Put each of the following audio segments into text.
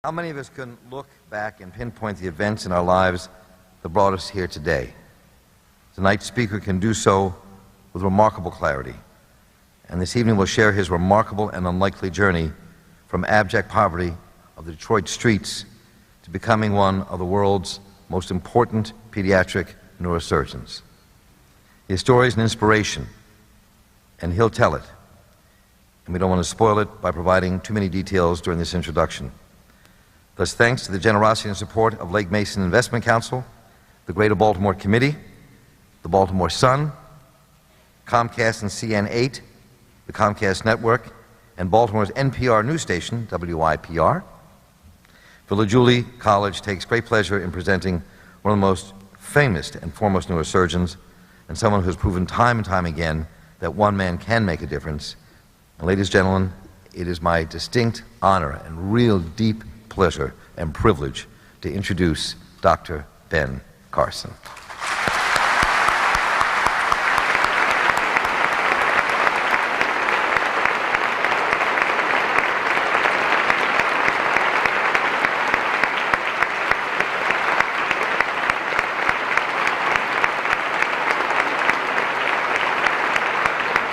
How many of us can look back and pinpoint the events in our lives that brought us here today? Tonight's speaker can do so with remarkable clarity. And this evening will share his remarkable and unlikely journey from abject poverty of the Detroit streets to becoming one of the world's most important pediatric neurosurgeons. His story is an inspiration, and he'll tell it. And we don't want to spoil it by providing too many details during this introduction. Thus, thanks to the generosity and support of Lake Mason Investment Council, the Greater Baltimore Committee, the Baltimore Sun, Comcast and CN8, the Comcast Network, and Baltimore's NPR news station, WYPR, Villa College takes great pleasure in presenting one of the most famous and foremost neurosurgeons, and someone who has proven time and time again that one man can make a difference. And ladies and gentlemen, it is my distinct honor and real deep pleasure and privilege to introduce Dr. Ben Carson.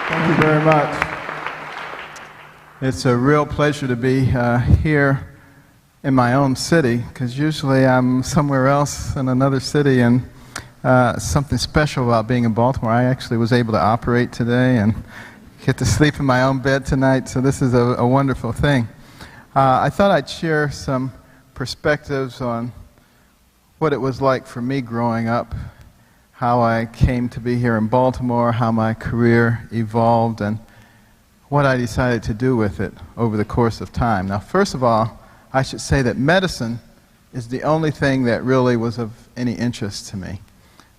Thank you very much. It's a real pleasure to be here in my own city, because usually I'm somewhere else in another city, and something special about being in Baltimore. I actually was able to operate today and get to sleep in my own bed tonight, so this is a wonderful thing. I thought I'd share some perspectives on what it was like for me growing up, how I came to be here in Baltimore, how my career evolved, and what I decided to do with it over the course of time. Now, first of all, I should say that medicine is the only thing that really was of any interest to me.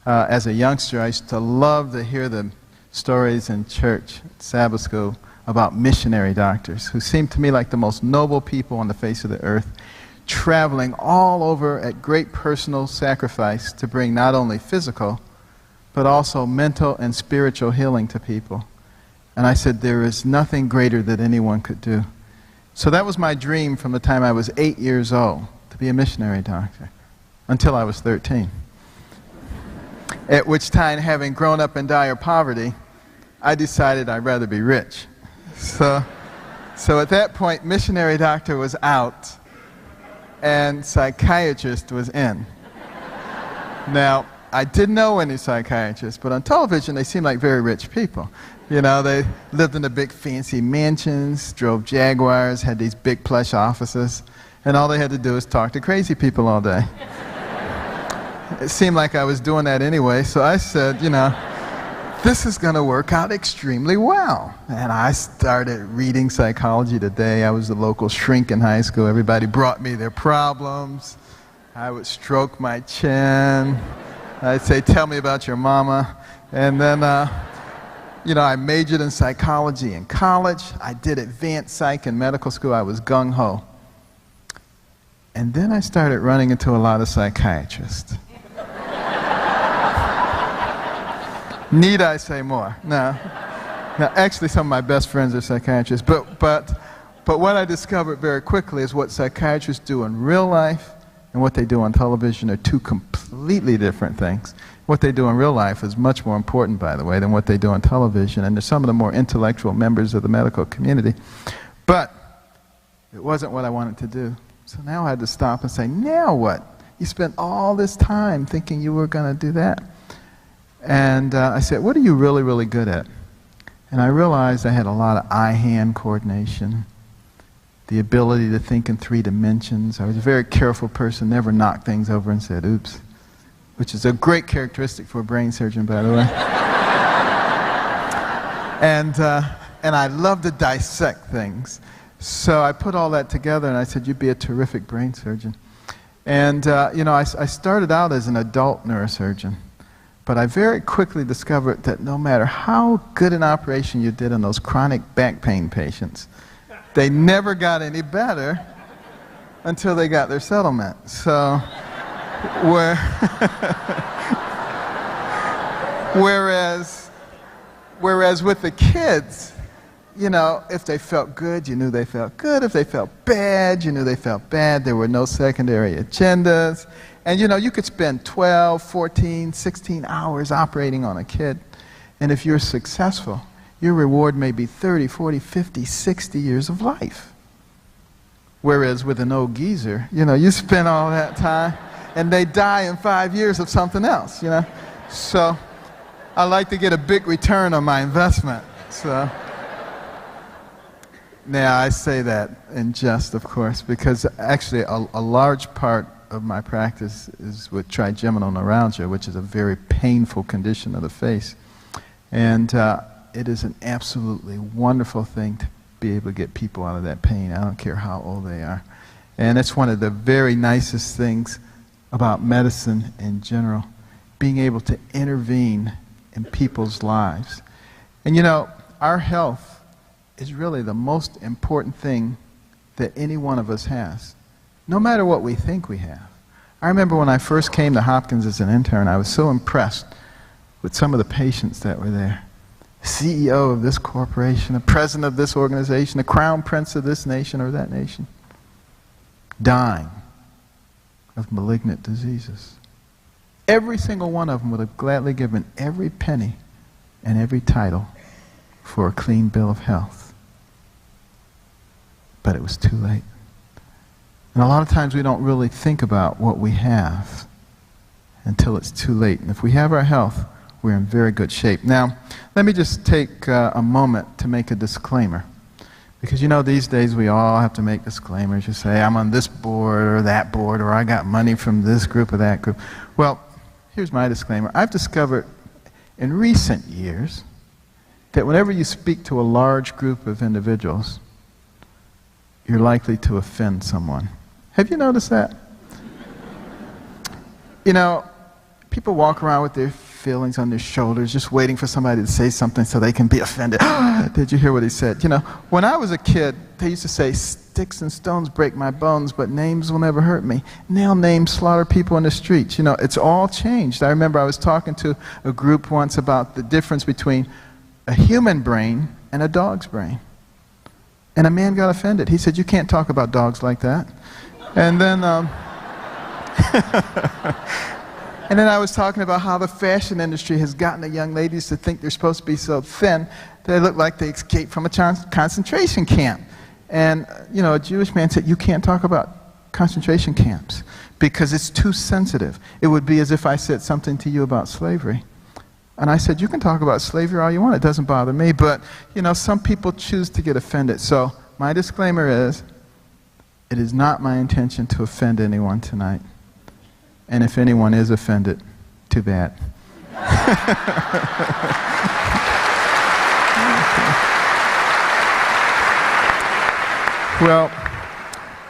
As a youngster, I used to love to hear the stories in church, Sabbath school, about missionary doctors who seemed to me like the most noble people on the face of the earth, traveling all over at great personal sacrifice to bring not only physical, but also mental and spiritual healing to people. And I said, there is nothing greater that anyone could do. So that was my dream from the time I was 8 years old, to be a missionary doctor, until I was 13. At which time, having grown up in dire poverty, I decided I'd rather be rich. So at that point, missionary doctor was out, and psychiatrist was in. Now, I didn't know any psychiatrists, but on television, they seemed like very rich people. You know, they lived in the big fancy mansions, drove Jaguars, had these big plush offices, and all they had to do was talk to crazy people all day. It seemed like I was doing that anyway, so I said, you know, this is going to work out extremely well. And I started reading Psychology Today. I was the local shrink in high school. Everybody brought me their problems. I would stroke my chin. I'd say, tell me about your mama. And then, you know, I majored in psychology in college. I did advanced psych in medical school. I was gung-ho. And then I started running into a lot of psychiatrists. Need I say more? No. Now, actually, some of my best friends are psychiatrists. But what I discovered very quickly is what psychiatrists do in real life and what they do on television are two completely different things. What they do in real life is much more important, by the way, than what they do on television, and they're some of the more intellectual members of the medical community. But it wasn't what I wanted to do. So now I had to stop and say, now what? You spent all this time thinking you were going to do that. And I said, what are you really, really good at? And I realized I had a lot of eye-hand coordination, the ability to think in 3 dimensions. I was a very careful person, never knocked things over and said, oops, which is a great characteristic for a brain surgeon, by the way. And I love to dissect things. So I put all that together and I said, you'd be a terrific brain surgeon. And you know, I started out as an adult neurosurgeon, but I very quickly discovered that no matter how good an operation you did on those chronic back pain patients, they never got any better until they got their settlement. So, whereas with the kids, you know, if they felt good, you knew they felt good. If they felt bad, you knew they felt bad. There were no secondary agendas. And, you know, you could spend 12, 14, 16 hours operating on a kid. And if you're successful, your reward may be 30, 40, 50, 60 years of life. Whereas with an old geezer, you know, you spend all that time and they die in 5 years of something else, you know. So I like to get a big return on my investment. So now I say that in jest, of course, because actually a large part of my practice is with trigeminal neuralgia, which is a very painful condition of the face. And it is an absolutely wonderful thing to be able to get people out of that pain. I don't care how old they are. And it's one of the very nicest things about medicine in general, being able to intervene in people's lives. And you know, our health is really the most important thing that any one of us has, no matter what we think we have. I remember when I first came to Hopkins as an intern, I was so impressed with some of the patients that were there. CEO of this corporation, the president of this organization, the crown prince of this nation or that nation, dying of malignant diseases. Every single one of them would have gladly given every penny and every title for a clean bill of health. But it was too late. And a lot of times we don't really think about what we have until it's too late. And if we have our health, we're in very good shape. Now, let me just take a moment to make a disclaimer. Because you know, these days we all have to make disclaimers. You say, I'm on this board or that board, or I got money from this group or that group. Well, here's my disclaimer. I've discovered in recent years that whenever you speak to a large group of individuals, you're likely to offend someone. Have you noticed that? You know, people walk around with their feelings on their shoulders, just waiting for somebody to say something so they can be offended. Did you hear what he said? You know, when I was a kid, they used to say, sticks and stones break my bones, but names will never hurt me. Now names slaughter people in the streets. You know, it's all changed. I remember I was talking to a group once about the difference between a human brain and a dog's brain. And a man got offended. He said, you can't talk about dogs like that. And then, and then I was talking about how the fashion industry has gotten the young ladies to think they're supposed to be so thin they look like they escaped from a concentration camp. And, you know, a Jewish man said, you can't talk about concentration camps because it's too sensitive. It would be as if I said something to you about slavery. And I said, you can talk about slavery all you want. It doesn't bother me. But, you know, some people choose to get offended. So my disclaimer is, it is not my intention to offend anyone tonight. And if anyone is offended, too bad. Well,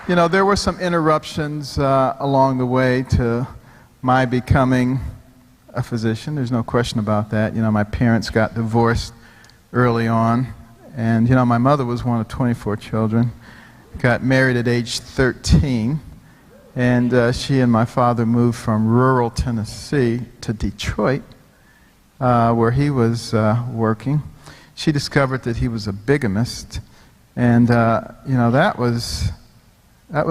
you know, there were some interruptions along the way to my becoming a physician. There's no question about that. You know, my parents got divorced early on. And, you know, my mother was one of 24 children. Got married at age 13. And she and my father moved from rural Tennessee to Detroit, where he was working. She discovered that he was a bigamist. And, you know, that was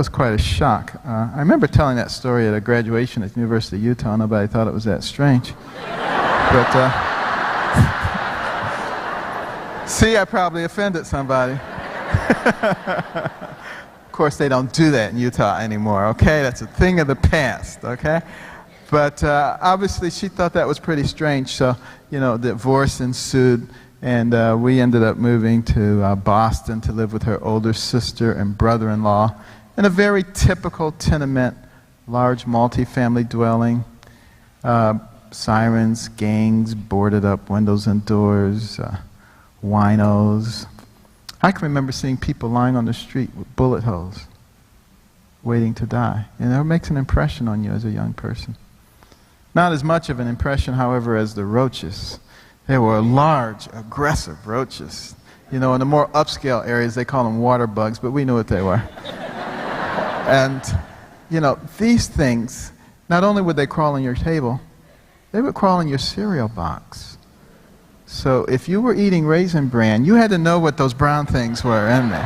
quite a shock. I remember telling that story at a graduation at the University of Utah. Nobody thought it was that strange. But, see, I probably offended somebody. Of course, they don't do that in Utah anymore, okay? That's a thing of the past, okay? But obviously, she thought that was pretty strange. So, you know, divorce ensued. And we ended up moving to Boston to live with her older sister and brother-in-law in a very typical tenement, large multi-family dwelling. Sirens, gangs, boarded up windows and doors, winos. I can remember seeing people lying on the street with bullet holes, waiting to die. And that makes an impression on you as a young person. Not as much of an impression, however, as the roaches. They were large, aggressive roaches. You know, in the more upscale areas, they call them water bugs, but we knew what they were. And, you know, these things, not only would they crawl on your table, they would crawl in your cereal box. So if you were eating Raisin Bran, you had to know what those brown things were in there.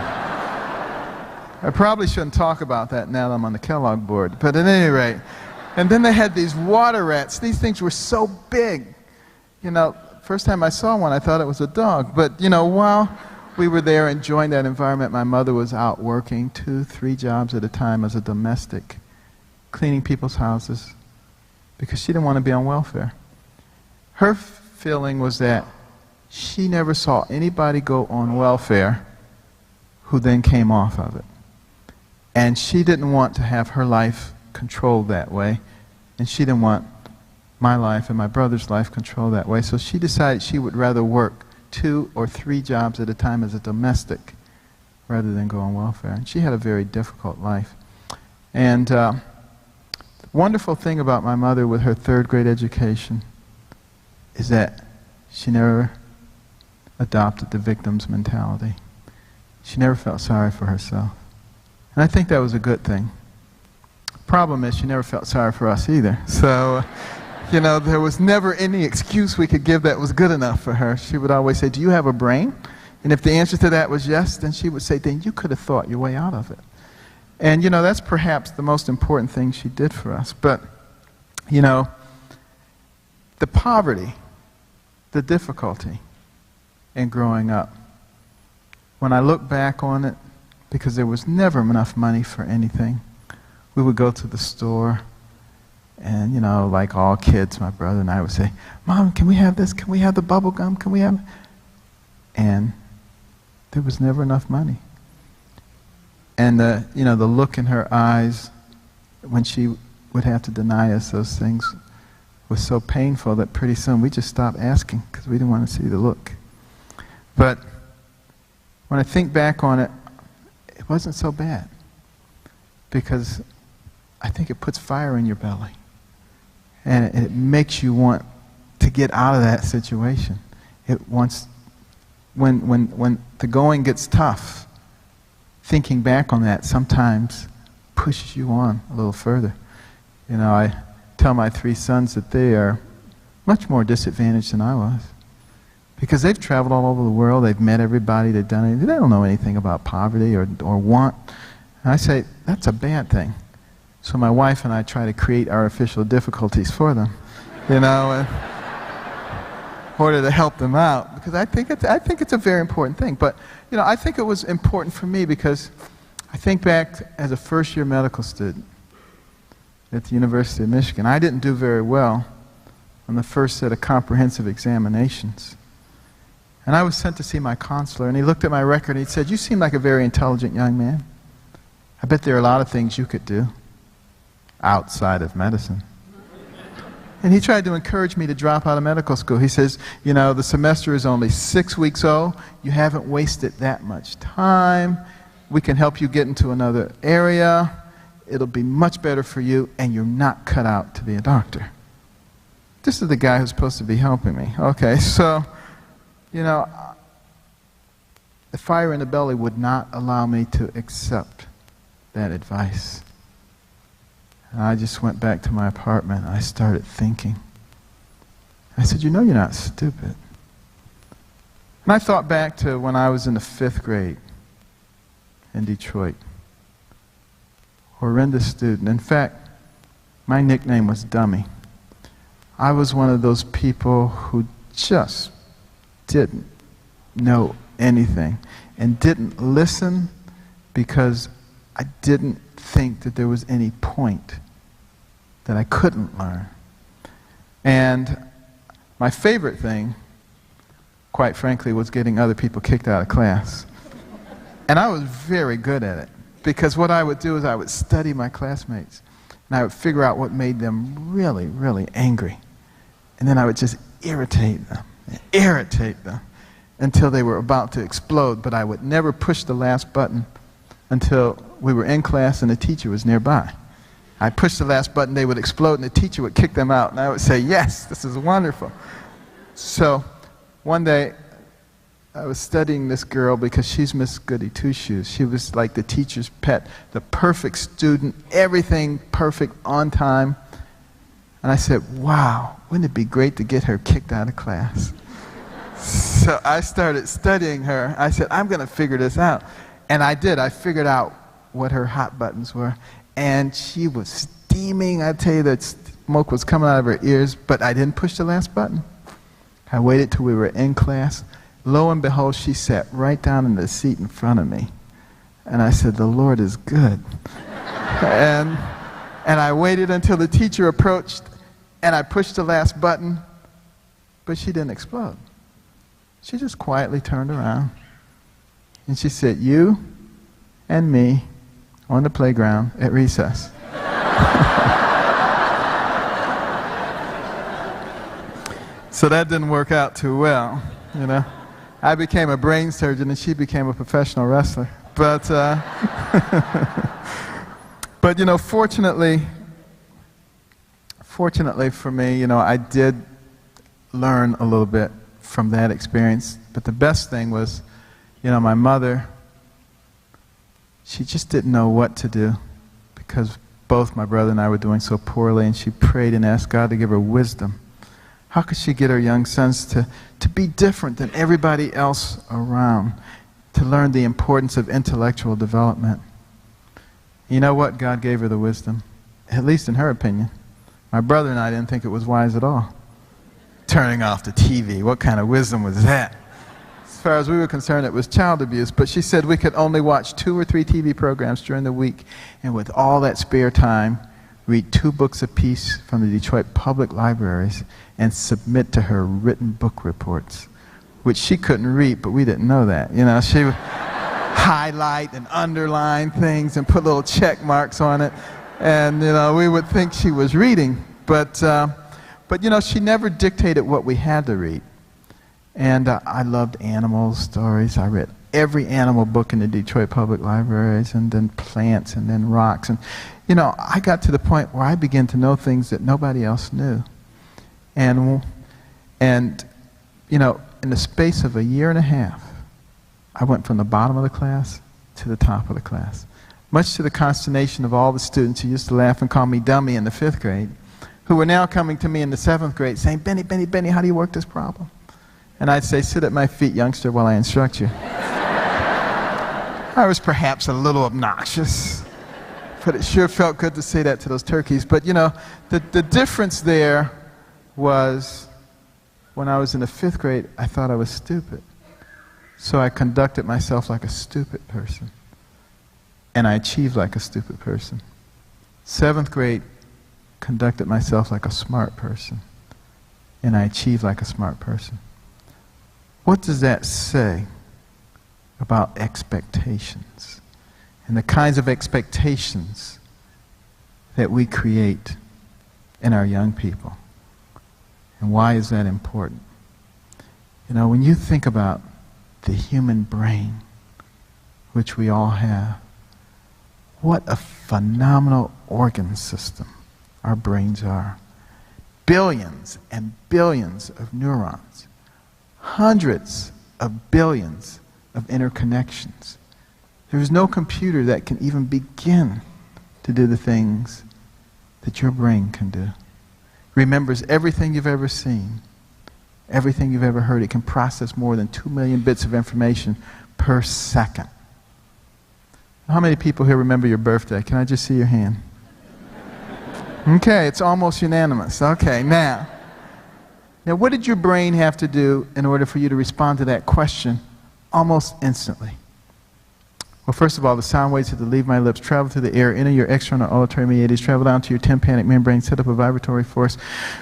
I probably shouldn't talk about that now that I'm on the Kellogg board, but at any rate. And then they had these water rats. These things were so big. You know, first time I saw one, I thought it was a dog. But, you know, while we were there enjoying that environment, my mother was out working 2, 3 jobs at a time as a domestic, cleaning people's houses, because she didn't want to be on welfare. Her feeling was that she never saw anybody go on welfare who then came off of it. And she didn't want to have her life controlled that way, and she didn't want my life and my brother's life controlled that way. So she decided she would rather work 2 or 3 jobs at a time as a domestic rather than go on welfare. And she had a very difficult life. And the wonderful thing about my mother with her 3rd grade education is that she never adopted the victim's mentality. She never felt sorry for herself. And I think that was a good thing. Problem is, she never felt sorry for us either. So, you know, there was never any excuse we could give that was good enough for her. She would always say, "Do you have a brain?" And if the answer to that was yes, then she would say, "Then you could have thought your way out of it." And, you know, that's perhaps the most important thing she did for us. But, you know, the poverty, the difficulty in growing up, when I look back on it, because there was never enough money for anything, we would go to the store, and, you know, like all kids, my brother and I would say, "Mom, can we have this? Can we have the bubble gum? Can we have..." And there was never enough money. And you know, the look in her eyes when she would have to deny us those things was so painful that pretty soon we just stopped asking because we didn't want to see the look. But when I think back on it, it wasn't so bad, because I think it puts fire in your belly, and it makes you want to get out of that situation. It wants, when the going gets tough, thinking back on that sometimes pushes you on a little further. You know, I tell my 3 sons that they are much more disadvantaged than I was, because they've traveled all over the world, they've met everybody, they've done anything. They don't know anything about poverty or want. And I say, that's a bad thing. So my wife and I try to create artificial difficulties for them, you know, in order to help them out, because I think it's a very important thing. But, you know, I think it was important for me because I think back as a first-year medical student at the University of Michigan. I didn't do very well on the first set of comprehensive examinations. And I was sent to see my counselor, and he looked at my record and he said, "You seem like a very intelligent young man. I bet there are a lot of things you could do outside of medicine." And he tried to encourage me to drop out of medical school. He says, "You know, the semester is only 6 weeks old. You haven't wasted that much time. We can help you get into another area. It'll be much better for you, and you're not cut out to be a doctor." This is the guy who's supposed to be helping me. Okay, so, you know, the fire in the belly would not allow me to accept that advice. And I just went back to my apartment and I started thinking. I said, "You know you're not stupid." And I thought back to when I was in the 5th grade in Detroit. Horrendous student. In fact, my nickname was Dummy. I was one of those people who just didn't know anything and didn't listen because I didn't think that there was any point that I couldn't learn. And my favorite thing, quite frankly, was getting other people kicked out of class. And I was very good at it, because what I would do is I would study my classmates and I would figure out what made them really, really angry. And then I would just irritate them until they were about to explode, but I would never push the last button until we were in class and the teacher was nearby. I pushed the last button, they would explode, and the teacher would kick them out, and I would say, "Yes, this is wonderful." So one day I was studying this girl because she's Miss Goody Two-Shoes. She was like the teacher's pet, the perfect student, everything perfect, on time. And I said, "Wow, wouldn't it be great to get her kicked out of class?" So I started studying her. I said, I'm going to figure this out. And I did. I figured out what her hot buttons were. And she was steaming. I tell you, that smoke was coming out of her ears, but I didn't push the last button. I waited till we were in class. Lo and behold, she sat right down in the seat in front of me. And I said, the Lord is good. and I waited until the teacher approached, and I pushed the last button, but she didn't explode. She just quietly turned around, and she said, you and me on the playground at recess. So that didn't work out too well, you know. I became a brain surgeon, and she became a professional wrestler. But, but you know, fortunately for me, you know, I did learn a little bit from that experience. But the best thing was, you know, my mother, she just didn't know what to do because both my brother and I were doing so poorly, and she prayed and asked God to give her wisdom. How could she get her young sons to be different than everybody else around, to learn the importance of intellectual development? You know what? God gave her the wisdom, at least in her opinion. My brother and I didn't think it was wise at all. Turning off the TV, what kind of wisdom was that? As far as we were concerned, it was child abuse, but she said we could only watch 2 or 3 TV programs during the week, and with all that spare time, read 2 books apiece from the Detroit public libraries and submit to her written book reports, which she couldn't read, but we didn't know that. You know, she would highlight and underline things and put little check marks on it, and you know, we would think she was reading, but you know, she never dictated what we had to read. And I loved animal stories. I read every animal book in the Detroit public libraries, and then plants, and then rocks. And you know, I got to the point where I began to know things that nobody else knew. And you know, in the space of a year and a half, I went from the bottom of the class to the top of the class. Much to the consternation of all the students who used to laugh and call me dummy in the 5th grade, who were now coming to me in the 7th grade saying, Benny, Benny, Benny, how do you work this problem? And I'd say, sit at my feet, youngster, while I instruct you. I was perhaps a little obnoxious, but it sure felt good to say that to those turkeys. But you know, the difference there was when I was in the 5th grade, I thought I was stupid. So I conducted myself like a stupid person. And I achieved like a stupid person. 7th grade, conducted myself like a smart person. And I achieved like a smart person. What does that say about expectations and the kinds of expectations that we create in our young people? And why is that important? You know, when you think about the human brain, which we all have, what a phenomenal organ system our brains are. Billions and billions of neurons, hundreds of billions of interconnections. There is no computer that can even begin to do the things that your brain can do. Remembers everything you've ever seen, everything you've ever heard. It can process more than 2 million bits of information per second. How many people here remember your birthday? Can I just see your hand? Okay, it's almost unanimous. Okay, now what did your brain have to do in order for you to respond to that question almost instantly? Well, first of all, the sound waves that leave my lips travel through the air, enter your external auditory meatus, travel down to your tympanic membrane, set up a vibratory force,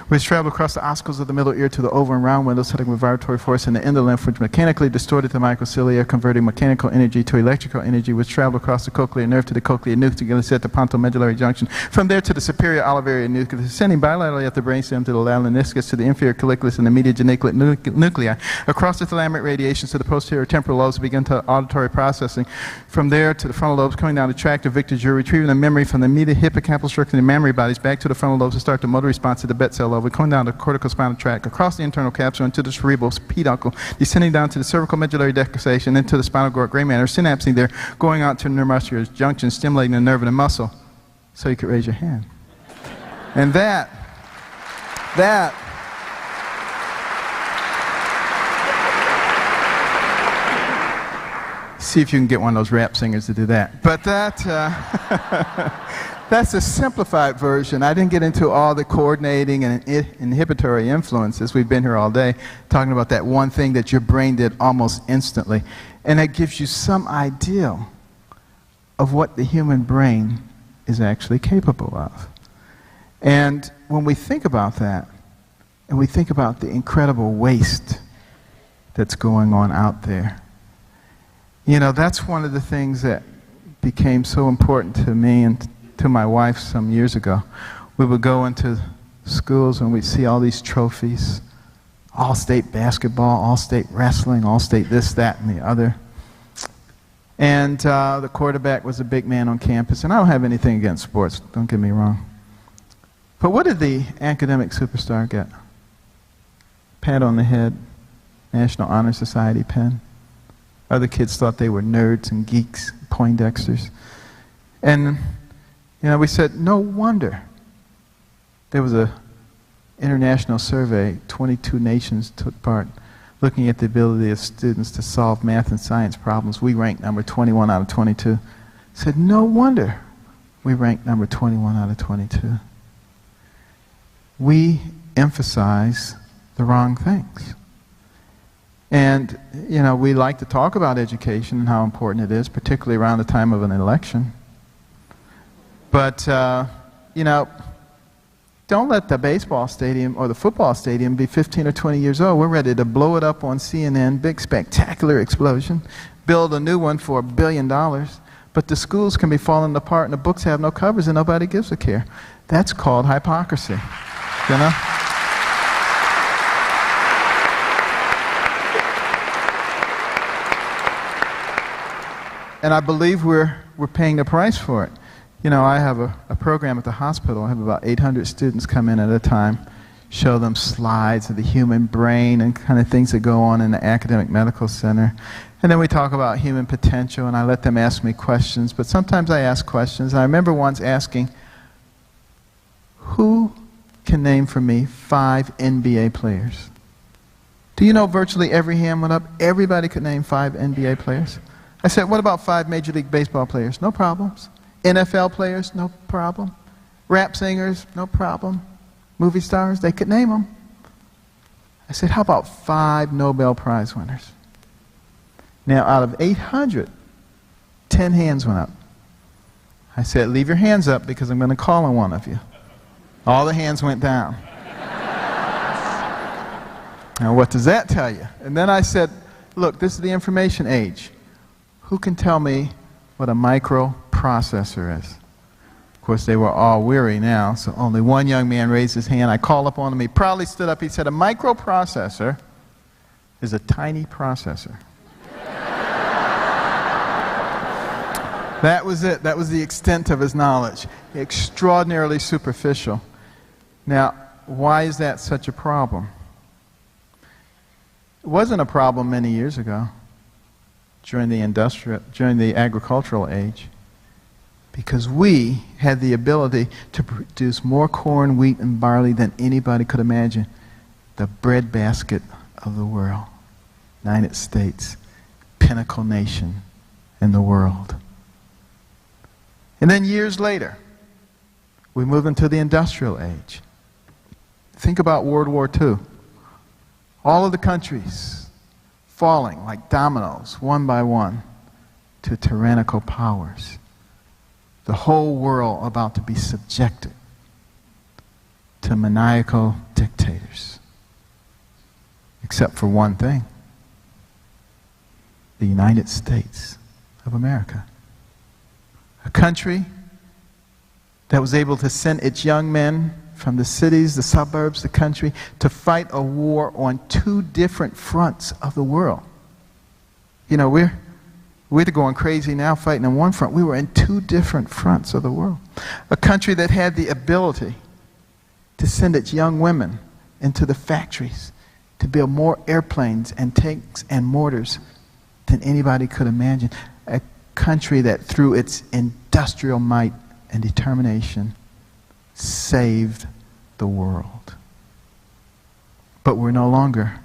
which travel across the ossicles of the middle ear to the oval and round windows, setting a vibratory force in the endolymph, which mechanically distorted the microcilia, converting mechanical energy to electrical energy, which travel across the cochlear nerve to the cochlear nucleus at the pontomedullary junction, from there to the superior olivarian nucleus, descending bilaterally at the brainstem to the lateral meniscus, to the inferior colliculus and the medial geniculate nuclei, across the thalamic radiations to the posterior temporal lobes, begin to auditory processing. From there to the frontal lobes, coming down the tract of Victor Jury, retrieving the memory from the medial hippocampal structure and the mammary bodies back to the frontal lobes to start the motor response to the Bett cell lobe, coming down the corticospinal tract, across the internal capsule into the cerebral peduncle, descending down to the cervical medullary decussation, into the spinal cord gray matter, synapsing there, going out to the neuromuscular junction, stimulating the nerve and the muscle, so you could raise your hand. And that See if you can get one of those rap singers to do that. But that, that's a simplified version. I didn't get into all the coordinating and inhibitory influences. We've been here all day talking about that one thing that your brain did almost instantly. And that gives you some idea of what the human brain is actually capable of. And when we think about that, and we think about the incredible waste that's going on out there, you know, that's one of the things that became so important to me and to my wife some years ago. We would go into schools and we'd see all these trophies, all-state basketball, all-state wrestling, all-state this, that, and the other. And the quarterback was a big man on campus. And I don't have anything against sports, don't get me wrong. But what did the academic superstar get? Pat on the head, National Honor Society pen. Other kids thought they were nerds and geeks, Poindexters. And, you know, we said, no wonder. There was an international survey, 22 nations took part, looking at the ability of students to solve math and science problems. We ranked number 21 out of 22. Said, no wonder we ranked number 21 out of 22. We emphasize the wrong things. And, you know, we like to talk about education and how important it is, particularly around the time of an election. But, you know, don't let the baseball stadium or the football stadium be 15 or 20 years old. We're ready to blow it up on CNN, big spectacular explosion, build a new one for $1 billion. But the schools can be falling apart and the books have no covers and nobody gives a care. That's called hypocrisy, you know? And I believe we're paying the price for it. You know, I have a program at the hospital. I have about 800 students come in at a time, show them slides of the human brain and kind of things that go on in the academic medical center. And then we talk about human potential, and I let them ask me questions. But sometimes I ask questions. And I remember once asking, who can name for me 5 NBA players? Do you know virtually every hand went up? Everybody could name 5 NBA players. I said, what about 5 Major League Baseball players? No problems. NFL players? No problem. Rap singers? No problem. Movie stars? They could name them. I said, how about 5 Nobel Prize winners? Now, out of 800, 10 hands went up. I said, leave your hands up because I'm going to call on one of you. All the hands went down. Now, what does that tell you? And then I said, look, this is the information age. Who can tell me what a microprocessor is? Of course, they were all weary now, so only one young man raised his hand. I called upon him. He proudly stood up. He said, a microprocessor is a tiny processor. That was it. That was the extent of his knowledge. Extraordinarily superficial. Now, why is that such a problem? It wasn't a problem many years ago. During the agricultural age, because we had the ability to produce more corn, wheat, and barley than anybody could imagine. The breadbasket of the world. United States, pinnacle nation in the world. And then years later, we move into the industrial age. Think about World War II. All of the countries falling like dominoes, one by one, to tyrannical powers. The whole world about to be subjected to maniacal dictators. Except for one thing. The United States of America. A country that was able to send its young men from the cities, the suburbs, the country, to fight a war on 2 different fronts of the world. You know, we're going crazy now fighting on one front. We were in 2 different fronts of the world. A country that had the ability to send its young women into the factories to build more airplanes and tanks and mortars than anybody could imagine. A country that through its industrial might and determination saved the world. But we're no longer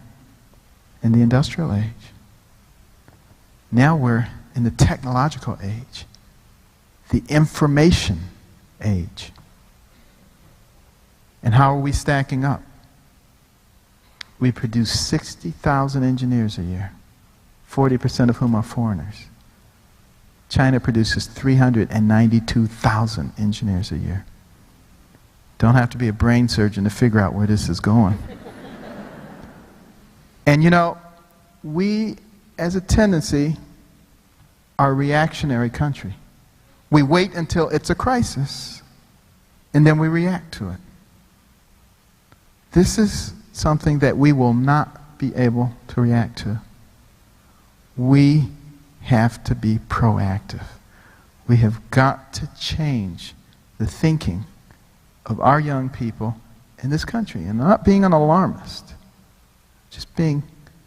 in the industrial age. Now we're in the technological age, the information age. And how are we stacking up? We produce 60,000 engineers a year, 40% of whom are foreigners. China produces 392,000 engineers a year. Don't have to be a brain surgeon to figure out where this is going. And you know, we, as a tendency, are a reactionary country. We wait until it's a crisis, and then we react to it. This is something that we will not be able to react to. We have to be proactive. We have got to change the thinking of our young people in this country, and not being an alarmist, just being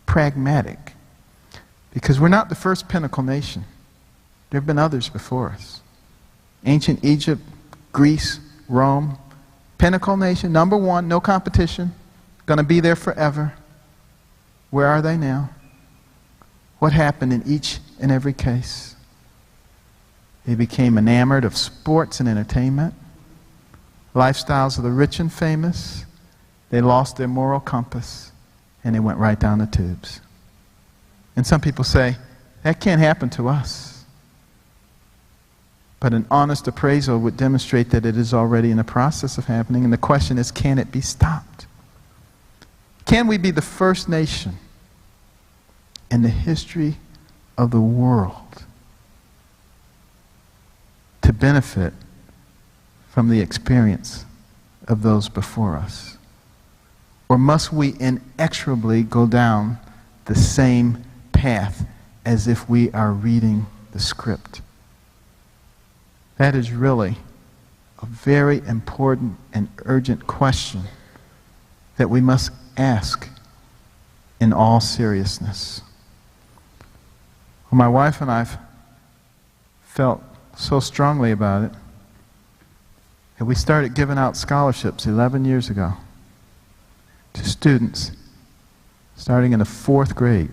pragmatic. Because we're not the first pinnacle nation. There have been others before us. Ancient Egypt, Greece, Rome, pinnacle nation, number one, no competition, going to be there forever. Where are they now? What happened in each and every case? They became enamored of sports and entertainment, lifestyles of the rich and famous. They lost their moral compass, and they went right down the tubes. And some people say, that can't happen to us. But an honest appraisal would demonstrate that it is already in the process of happening, and the question is, can it be stopped? Can we be the first nation in the history of the world to benefit from the experience of those before us? Or must we inexorably go down the same path as if we are reading the script? That is really a very important and urgent question that we must ask in all seriousness. Well, my wife and I felt so strongly about it that we started giving out scholarships 11 years ago to students starting in the 4th grade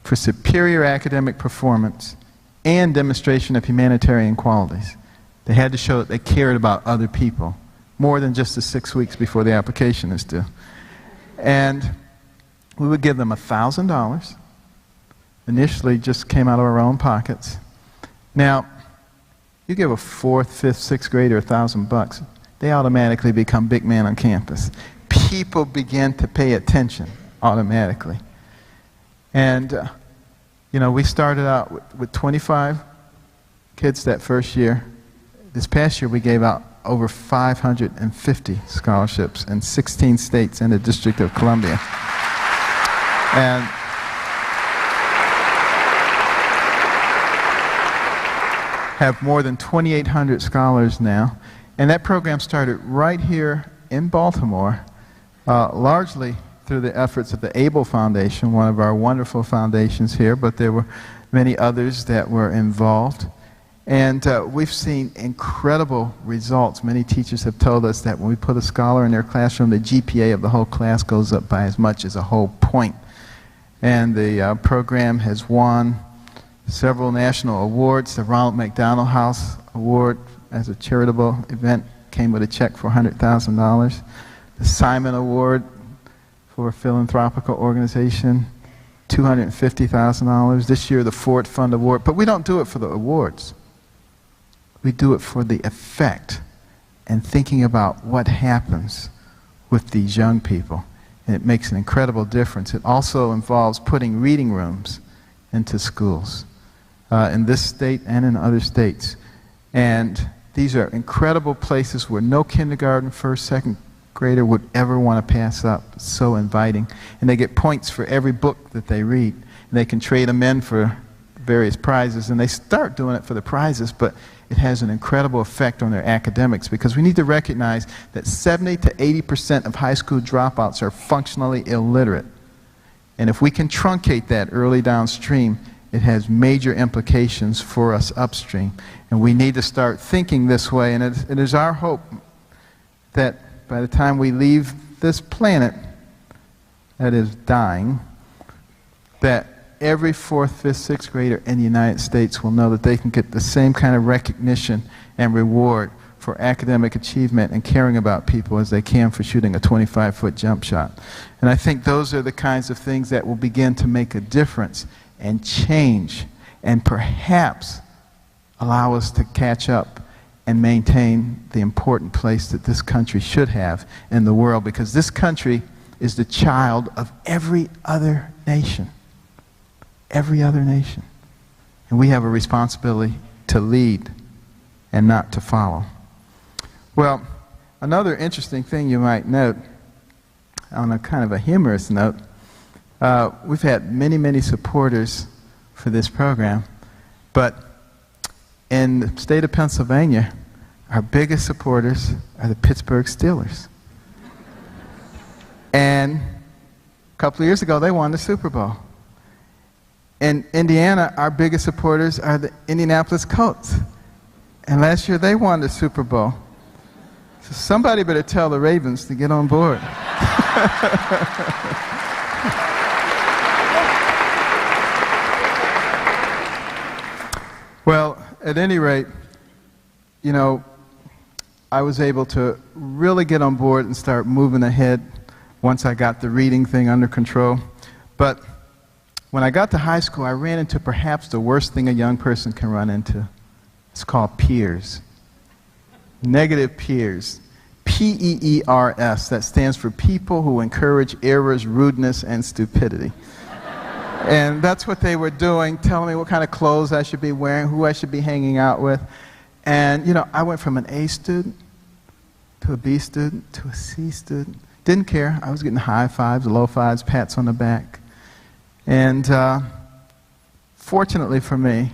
for superior academic performance and demonstration of humanitarian qualities. They had to show that they cared about other people more than just the 6 weeks before the application is due. And we would give them $1,000. Initially just came out of our own pockets. Now, you give a 4th, 5th, 6th grader $1,000, they automatically become big man on campus. People begin to pay attention automatically. And, you know, we started out with 25 kids that first year. This past year we gave out over 550 scholarships in 16 states and the District of Columbia. And have more than 2,800 scholars now. And that program started right here in Baltimore, largely through the efforts of the ABLE Foundation, one of our wonderful foundations here, but there were many others that were involved. And we've seen incredible results. Many teachers have told us that when we put a scholar in their classroom, the GPA of the whole class goes up by as much as a whole point. And the program has won several national awards. The Ronald McDonald House Award as a charitable event came with a check for $100,000. The Simon Award for a philanthropical organization, $250,000. This year, the Ford Fund Award. But we don't do it for the awards. We do it for the effect and thinking about what happens with these young people. And it makes an incredible difference. It also involves putting reading rooms into schools in this state and in other states. And these are incredible places where no kindergarten, first, second grader would ever want to pass up. It's so inviting. And they get points for every book that they read. And they can trade them in for various prizes. And they start doing it for the prizes, but it has an incredible effect on their academics, because we need to recognize that 70 to 80% of high school dropouts are functionally illiterate. And if we can truncate that early downstream, it has major implications for us upstream. And we need to start thinking this way. And it is our hope that by the time we leave this planet that is dying, that every 4th, 5th, 6th grader in the United States will know that they can get the same kind of recognition and reward for academic achievement and caring about people as they can for shooting a 25-foot jump shot. And I think those are the kinds of things that will begin to make a difference and change and perhaps allow us to catch up and maintain the important place that this country should have in the world, because this country is the child of every other nation. Every other nation. And we have a responsibility to lead and not to follow. Well, another interesting thing you might note, on a kind of a humorous note, we've had many, many supporters for this program, but in the state of Pennsylvania, our biggest supporters are the Pittsburgh Steelers. And a couple of years ago, they won the Super Bowl. In Indiana, our biggest supporters are the Indianapolis Colts. And last year, they won the Super Bowl. So somebody better tell the Ravens to get on board. Well, at any rate, you know, I was able to really get on board and start moving ahead once I got the reading thing under control. But when I got to high school, I ran into perhaps the worst thing a young person can run into. It's called peers. Negative peers. P-E-E-R-S. That stands for people who encourage errors, rudeness, and stupidity. And that's what they were doing, telling me what kind of clothes I should be wearing, who I should be hanging out with. And, you know, I went from an A student to a B student to a C student. Didn't care. I was getting high fives, low fives, pats on the back. And fortunately for me,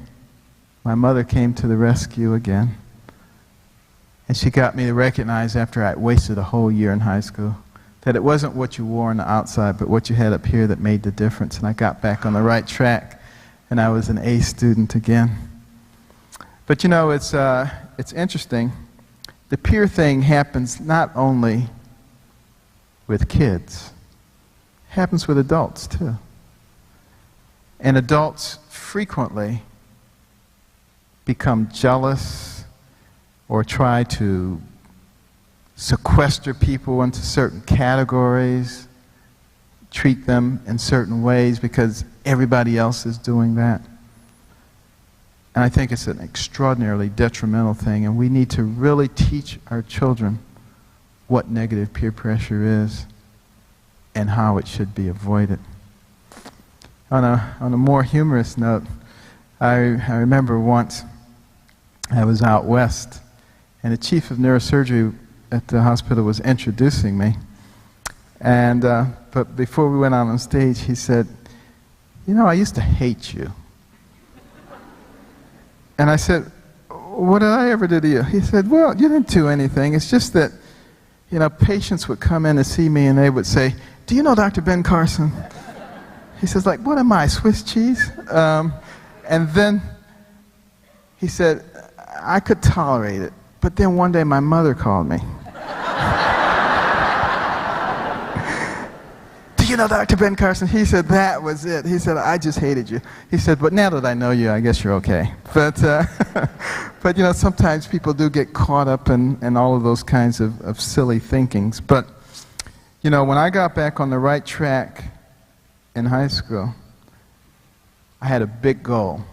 my mother came to the rescue again. And she got me to recognize, after I wasted a whole year in high school, that it wasn't what you wore on the outside, but what you had up here that made the difference. And I got back on the right track, and I was an A student again. But you know, it's interesting. The peer thing happens not only with kids, it happens with adults too. And adults frequently become jealous or try to sequester people into certain categories, treat them in certain ways because everybody else is doing that. And I think it's an extraordinarily detrimental thing, and we need to really teach our children what negative peer pressure is and how it should be avoided. On a more humorous note, I remember once I was out west, and the chief of neurosurgery at the hospital was introducing me. And but before we went out on stage, he said, "You know, I used to hate you." And I said, "What did I ever do to you?" He said, "Well, you didn't do anything. It's just that, you know, patients would come in to see me and they would say, 'Do you know Dr. Ben Carson?' He says, like, what am I, Swiss cheese?" And then he said, I could tolerate it. But then one day my mother called me. "Do you know Dr. Ben Carson?" He said, that was it. He said, "I just hated you." He said, "But now that I know you, I guess you're okay." But, but you know, sometimes people do get caught up in all of those kinds of silly thinkings. But, you know, when I got back on the right track in high school, I had a big goal.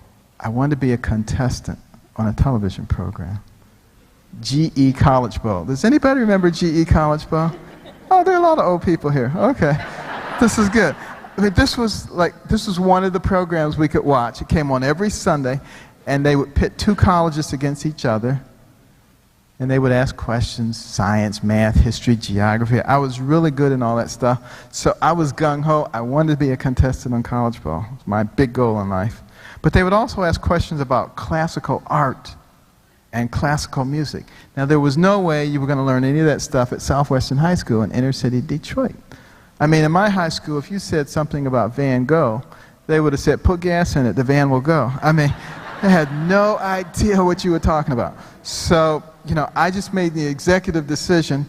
I wanted to be a contestant on a television program. GE College Bowl. Does anybody remember GE College Bowl? Oh, there are a lot of old people here. Okay. This is good. I mean, this was one of the programs we could watch. It came on every Sunday, and they would pit two colleges against each other, and they would ask questions, science, math, history, geography. I was really good in all that stuff, so I was gung-ho. I wanted to be a contestant on College Bowl. It was my big goal in life. But they would also ask questions about classical art and classical music. Now, there was no way you were going to learn any of that stuff at Southwestern High School in inner city Detroit. I mean, in my high school, if you said something about Van Gogh, they would have said, "Put gas in it, the van will go." I mean, they had no idea what you were talking about. So, you know, I just made the executive decision.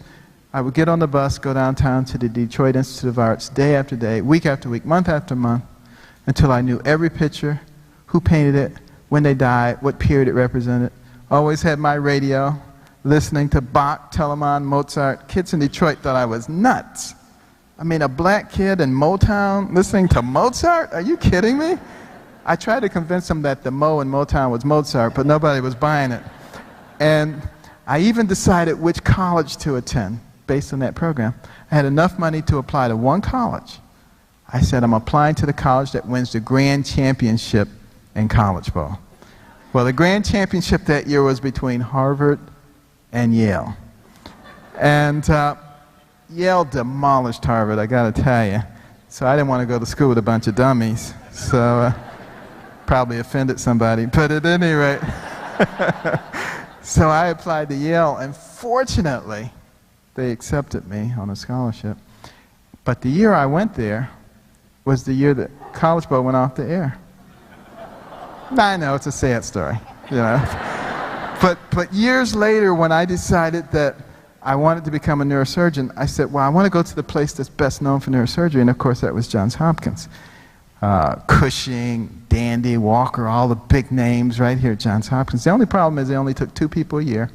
I would get on the bus, go downtown to the Detroit Institute of Arts day after day, week after week, month after month, until I knew every picture, who painted it, when they died, what period it represented. Always had my radio, listening to Bach, Telemann, Mozart. Kids in Detroit thought I was nuts. I mean, a black kid in Motown listening to Mozart? Are you kidding me? I tried to convince them that the Mo in Motown was Mozart, but nobody was buying it. And I even decided which college to attend based on that program. I had enough money to apply to one college. I said, I'm applying to the college that wins the grand championship in college ball. Well, the grand championship that year was between Harvard and Yale. And Yale demolished Harvard, I gotta tell you. So I didn't want to go to school with a bunch of dummies. So probably offended somebody, but at any rate. So I applied to Yale, and fortunately, they accepted me on a scholarship. But the year I went there was the year that College Bowl went off the air. I know, it's a sad story, you know. But years later, when I decided that I wanted to become a neurosurgeon, I said, well, I want to go to the place that's best known for neurosurgery, and of course that was Johns Hopkins. Cushing, Dandy, Walker, all the big names right here at Johns Hopkins. The only problem is they only took 2 people a year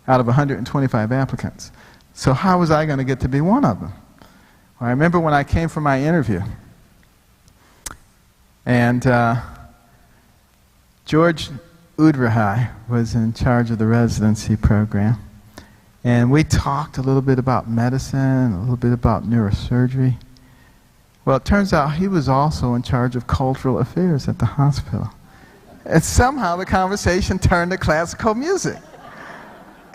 out of 125 applicants. So how was I going to get to be one of them? Well, I remember when I came for my interview, and George Udrahai was in charge of the residency program. And we talked a little bit about medicine, a little bit about neurosurgery. Well, it turns out he was also in charge of cultural affairs at the hospital. And somehow the conversation turned to classical music.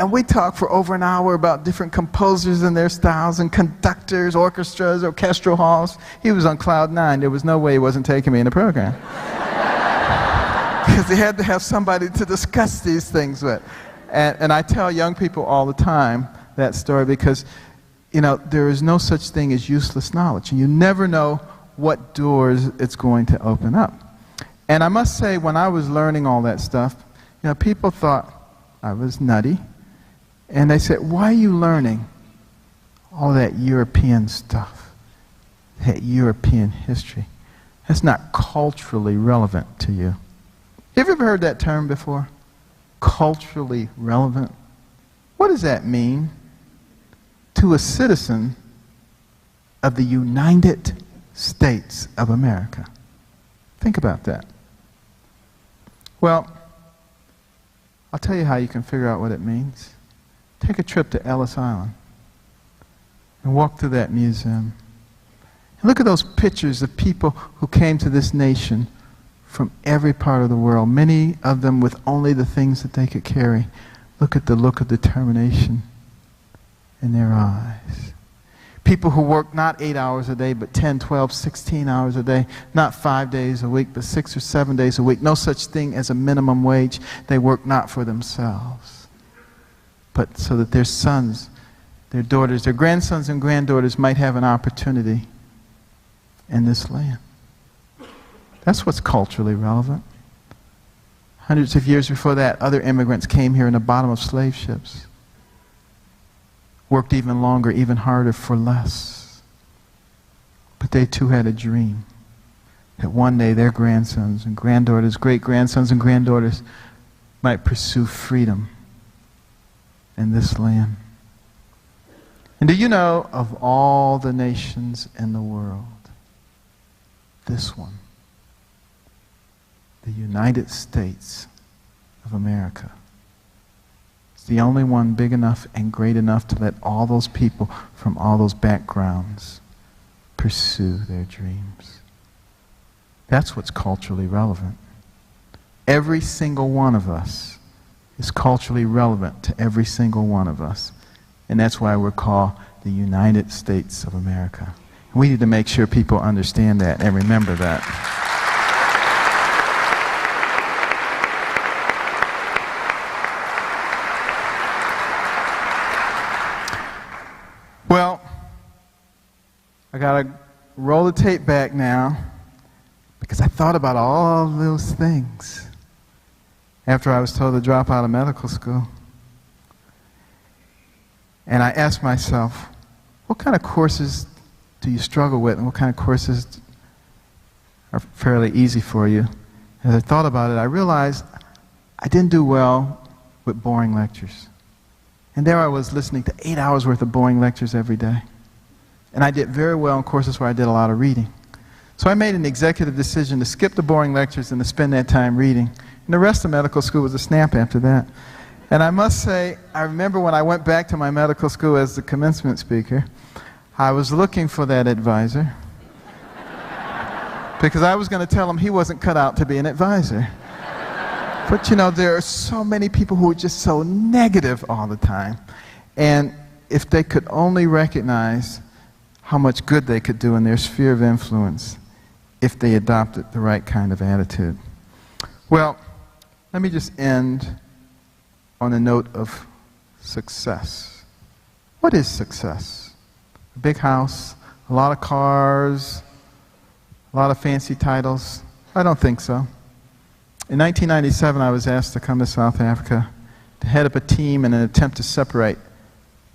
And we talked for over an hour about different composers and their styles, and conductors, orchestras, orchestral halls. He was on cloud 9. There was no way he wasn't taking me in the program. Because he had to have somebody to discuss these things with. And I tell young people all the time that story because, you know, there is no such thing as useless knowledge. And you never know what doors it's going to open up. And I must say, when I was learning all that stuff, you know, people thought I was nutty. And they said, why are you learning all that European stuff, that European history? That's not culturally relevant to you. Have you ever heard that term before? Culturally relevant? What does that mean to a citizen of the United States of America? Think about that. Well, I'll tell you how you can figure out what it means. Take a trip to Ellis Island and walk through that museum. And look at those pictures of people who came to this nation from every part of the world, many of them with only the things that they could carry. Look at the look of determination in their eyes. People who work not 8 hours a day, but 10, 12, 16 hours a day, not 5 days a week, but 6 or 7 days a week. No such thing as a minimum wage. They work not for themselves, but so that their sons, their daughters, their grandsons and granddaughters might have an opportunity in this land. That's what's culturally relevant. Hundreds of years before that, other immigrants came here in the bottom of slave ships. Worked even longer, even harder for less. But they too had a dream that one day their grandsons and granddaughters, great-grandsons and granddaughters might pursue freedom in this land. And do you know, of all the nations in the world, this one, the United States of America, is the only one big enough and great enough to let all those people from all those backgrounds pursue their dreams. That's what's culturally relevant. Every single one of us is culturally relevant to every single one of us. And that's why we're called the United States of America. And we need to make sure people understand that and remember that. Well, I got to roll the tape back now because I thought about all those things after I was told to drop out of medical school. And I asked myself, what kind of courses do you struggle with, and what kind of courses are fairly easy for you. As I thought about it, I realized I didn't do well with boring lectures. And there I was listening to 8 hours worth of boring lectures every day. And I did very well in courses where I did a lot of reading. So I made an executive decision to skip the boring lectures and to spend that time reading. And the rest of medical school was a snap after that. And I must say, I remember when I went back to my medical school as the commencement speaker, I was looking for that advisor because I was going to tell him he wasn't cut out to be an advisor. But you know, there are so many people who are just so negative all the time. And if they could only recognize how much good they could do in their sphere of influence if they adopted the right kind of attitude. Well, let me just end on a note of success. What is success? A big house, a lot of cars, a lot of fancy titles? I don't think so. In 1997, I was asked to come to South Africa to head up a team in an attempt to separate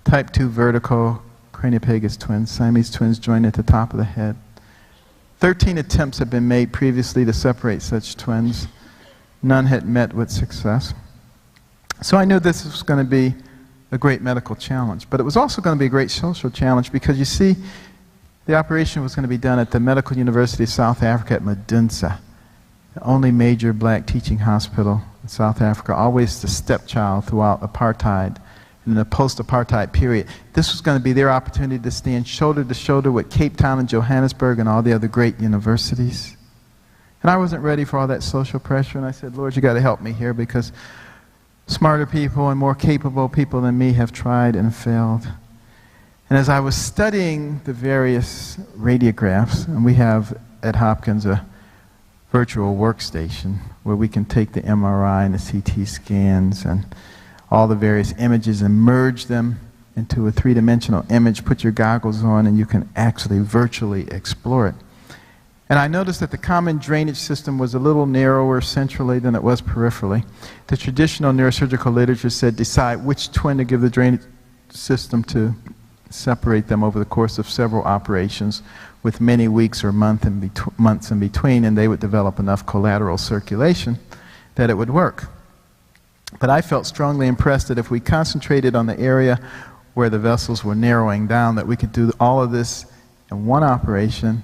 type 2 vertical craniopagus twins, Siamese twins joined at the top of the head. 13 attempts had been made previously to separate such twins. None had met with success. So I knew this was going to be a great medical challenge, but it was also going to be a great social challenge because, you see, the operation was going to be done at the Medical University of South Africa at Medunsa, the only major black teaching hospital in South Africa, always the stepchild throughout apartheid and in the post-apartheid period. This was going to be their opportunity to stand shoulder to shoulder with Cape Town and Johannesburg and all the other great universities. And I wasn't ready for all that social pressure, and I said, Lord, you got to help me here because smarter people and more capable people than me have tried and failed. And as I was studying the various radiographs, and we have at Hopkins a virtual workstation where we can take the MRI and the CT scans and all the various images and merge them into a three-dimensional image, put your goggles on, and you can actually virtually explore it. And I noticed that the common drainage system was a little narrower centrally than it was peripherally. The traditional neurosurgical literature said decide which twin to give the drainage system to, separate them over the course of several operations with many weeks or months in between, and they would develop enough collateral circulation that it would work. But I felt strongly impressed that if we concentrated on the area where the vessels were narrowing down, that we could do all of this in one operation,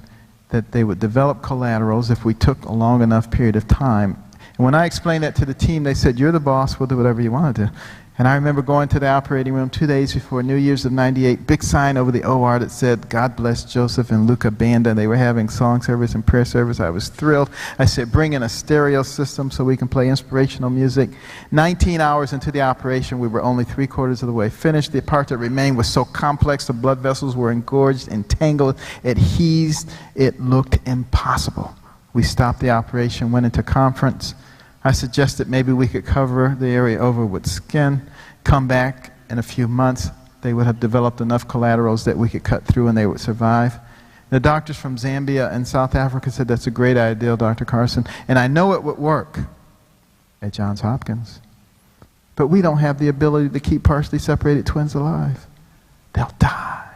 that they would develop collaterals if we took a long enough period of time. And when I explained that to the team, they said, you're the boss, we'll do whatever you want to do. And I remember going to the operating room 2 days before New Year's of '98, big sign over the OR that said, God bless Joseph and Luca Banda. They were having song service and prayer service. I was thrilled. I said, bring in a stereo system so we can play inspirational music. 19 hours into the operation, we were only 3/4 of the way finished. The part that remained was so complex, the blood vessels were engorged, entangled, adhesed. It looked impossible. We stopped the operation, went into conference. I suggested maybe we could cover the area over with skin, come back in a few months. They would have developed enough collaterals that we could cut through and they would survive. The doctors from Zambia and South Africa said, that's a great idea, Dr. Carson, and I know it would work at Johns Hopkins. But we don't have the ability to keep partially separated twins alive. They'll die.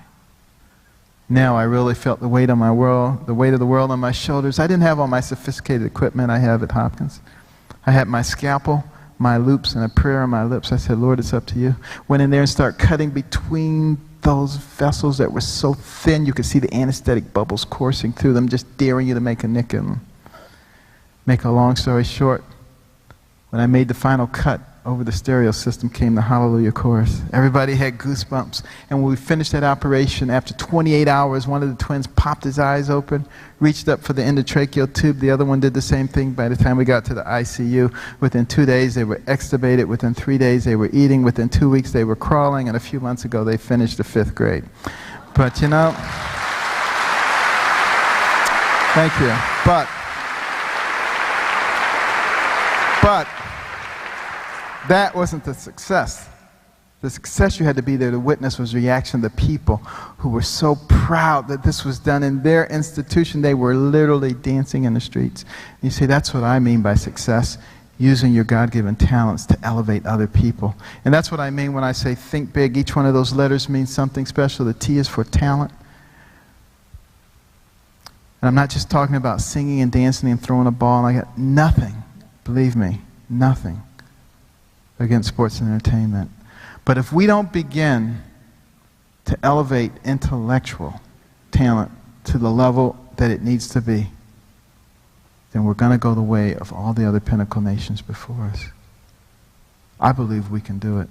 Now I really felt the weight of my world, the weight of the world on my shoulders. I didn't have all my sophisticated equipment I have at Hopkins. I had my scalpel, my loops, and a prayer on my lips. I said, Lord, it's up to you. Went in there and started cutting between those vessels that were so thin you could see the anesthetic bubbles coursing through them, just daring you to make a nick in them. Make a long story short, when I made the final cut, over the stereo system came the Hallelujah chorus. Everybody had goosebumps. And when we finished that operation, after 28 hours, one of the twins popped his eyes open, reached up for the endotracheal tube. The other one did the same thing. By the time we got to the ICU, within 2 days they were extubated. Within 3 days they were eating. Within 2 weeks they were crawling. And a few months ago they finished the 5th grade. But you know, thank you. But that wasn't the success. The success you had to be there to witness was the reaction of the people who were so proud that this was done in their institution. They were literally dancing in the streets. And you see, that's what I mean by success, using your God-given talents to elevate other people. And that's what I mean when I say think big. Each one of those letters means something special. The T is for talent. And I'm not just talking about singing and dancing and throwing a ball like that. Nothing, believe me, nothing against sports and entertainment. But if we don't begin to elevate intellectual talent to the level that it needs to be, then we're going to go the way of all the other pinnacle nations before us. I believe we can do it,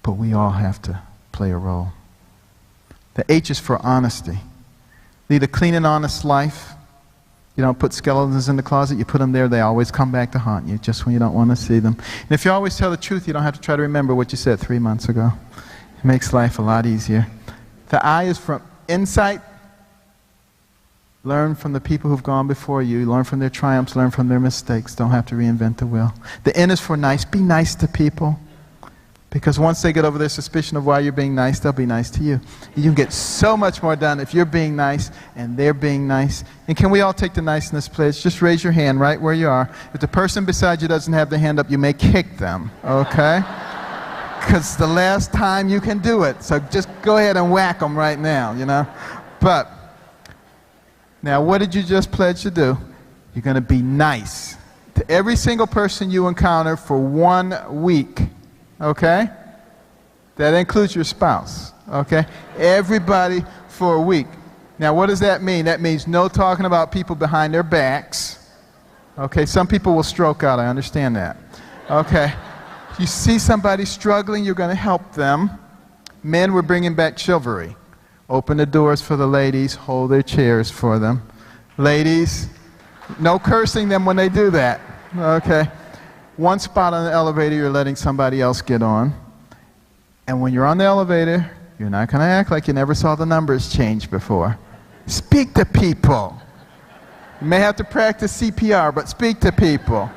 but we all have to play a role. The H is for honesty. Lead a clean and honest life. You don't put skeletons in the closet, you put them there, they always come back to haunt you, just when you don't want to see them. And if you always tell the truth, you don't have to try to remember what you said 3 months ago. It makes life a lot easier. The I is from insight. Learn from the people who've gone before you. Learn from their triumphs, learn from their mistakes. Don't have to reinvent the wheel. The N is for nice. Be nice to people. Because once they get over their suspicion of why you're being nice, they'll be nice to you. You can get so much more done if you're being nice and they're being nice. And can we all take the niceness pledge? Just raise your hand right where you are. If the person beside you doesn't have their hand up, you may kick them, okay? Because the last time you can do it. So just go ahead and whack them right now, you know? But, now what did you just pledge to do? You're going to be nice to every single person you encounter for 1 week. Okay? That includes your spouse. Okay? Everybody for a week. Now, what does that mean? That means no talking about people behind their backs. Okay? Some people will stroke out. I understand that. Okay? If you see somebody struggling, you're going to help them. Men, we're bringing back chivalry. Open the doors for the ladies. Hold their chairs for them. Ladies, no cursing them when they do that. Okay? One spot on the elevator, you're letting somebody else get on. And when you're on the elevator, you're not going to act like you never saw the numbers change before. Speak to people. You may have to practice CPR, but speak to people.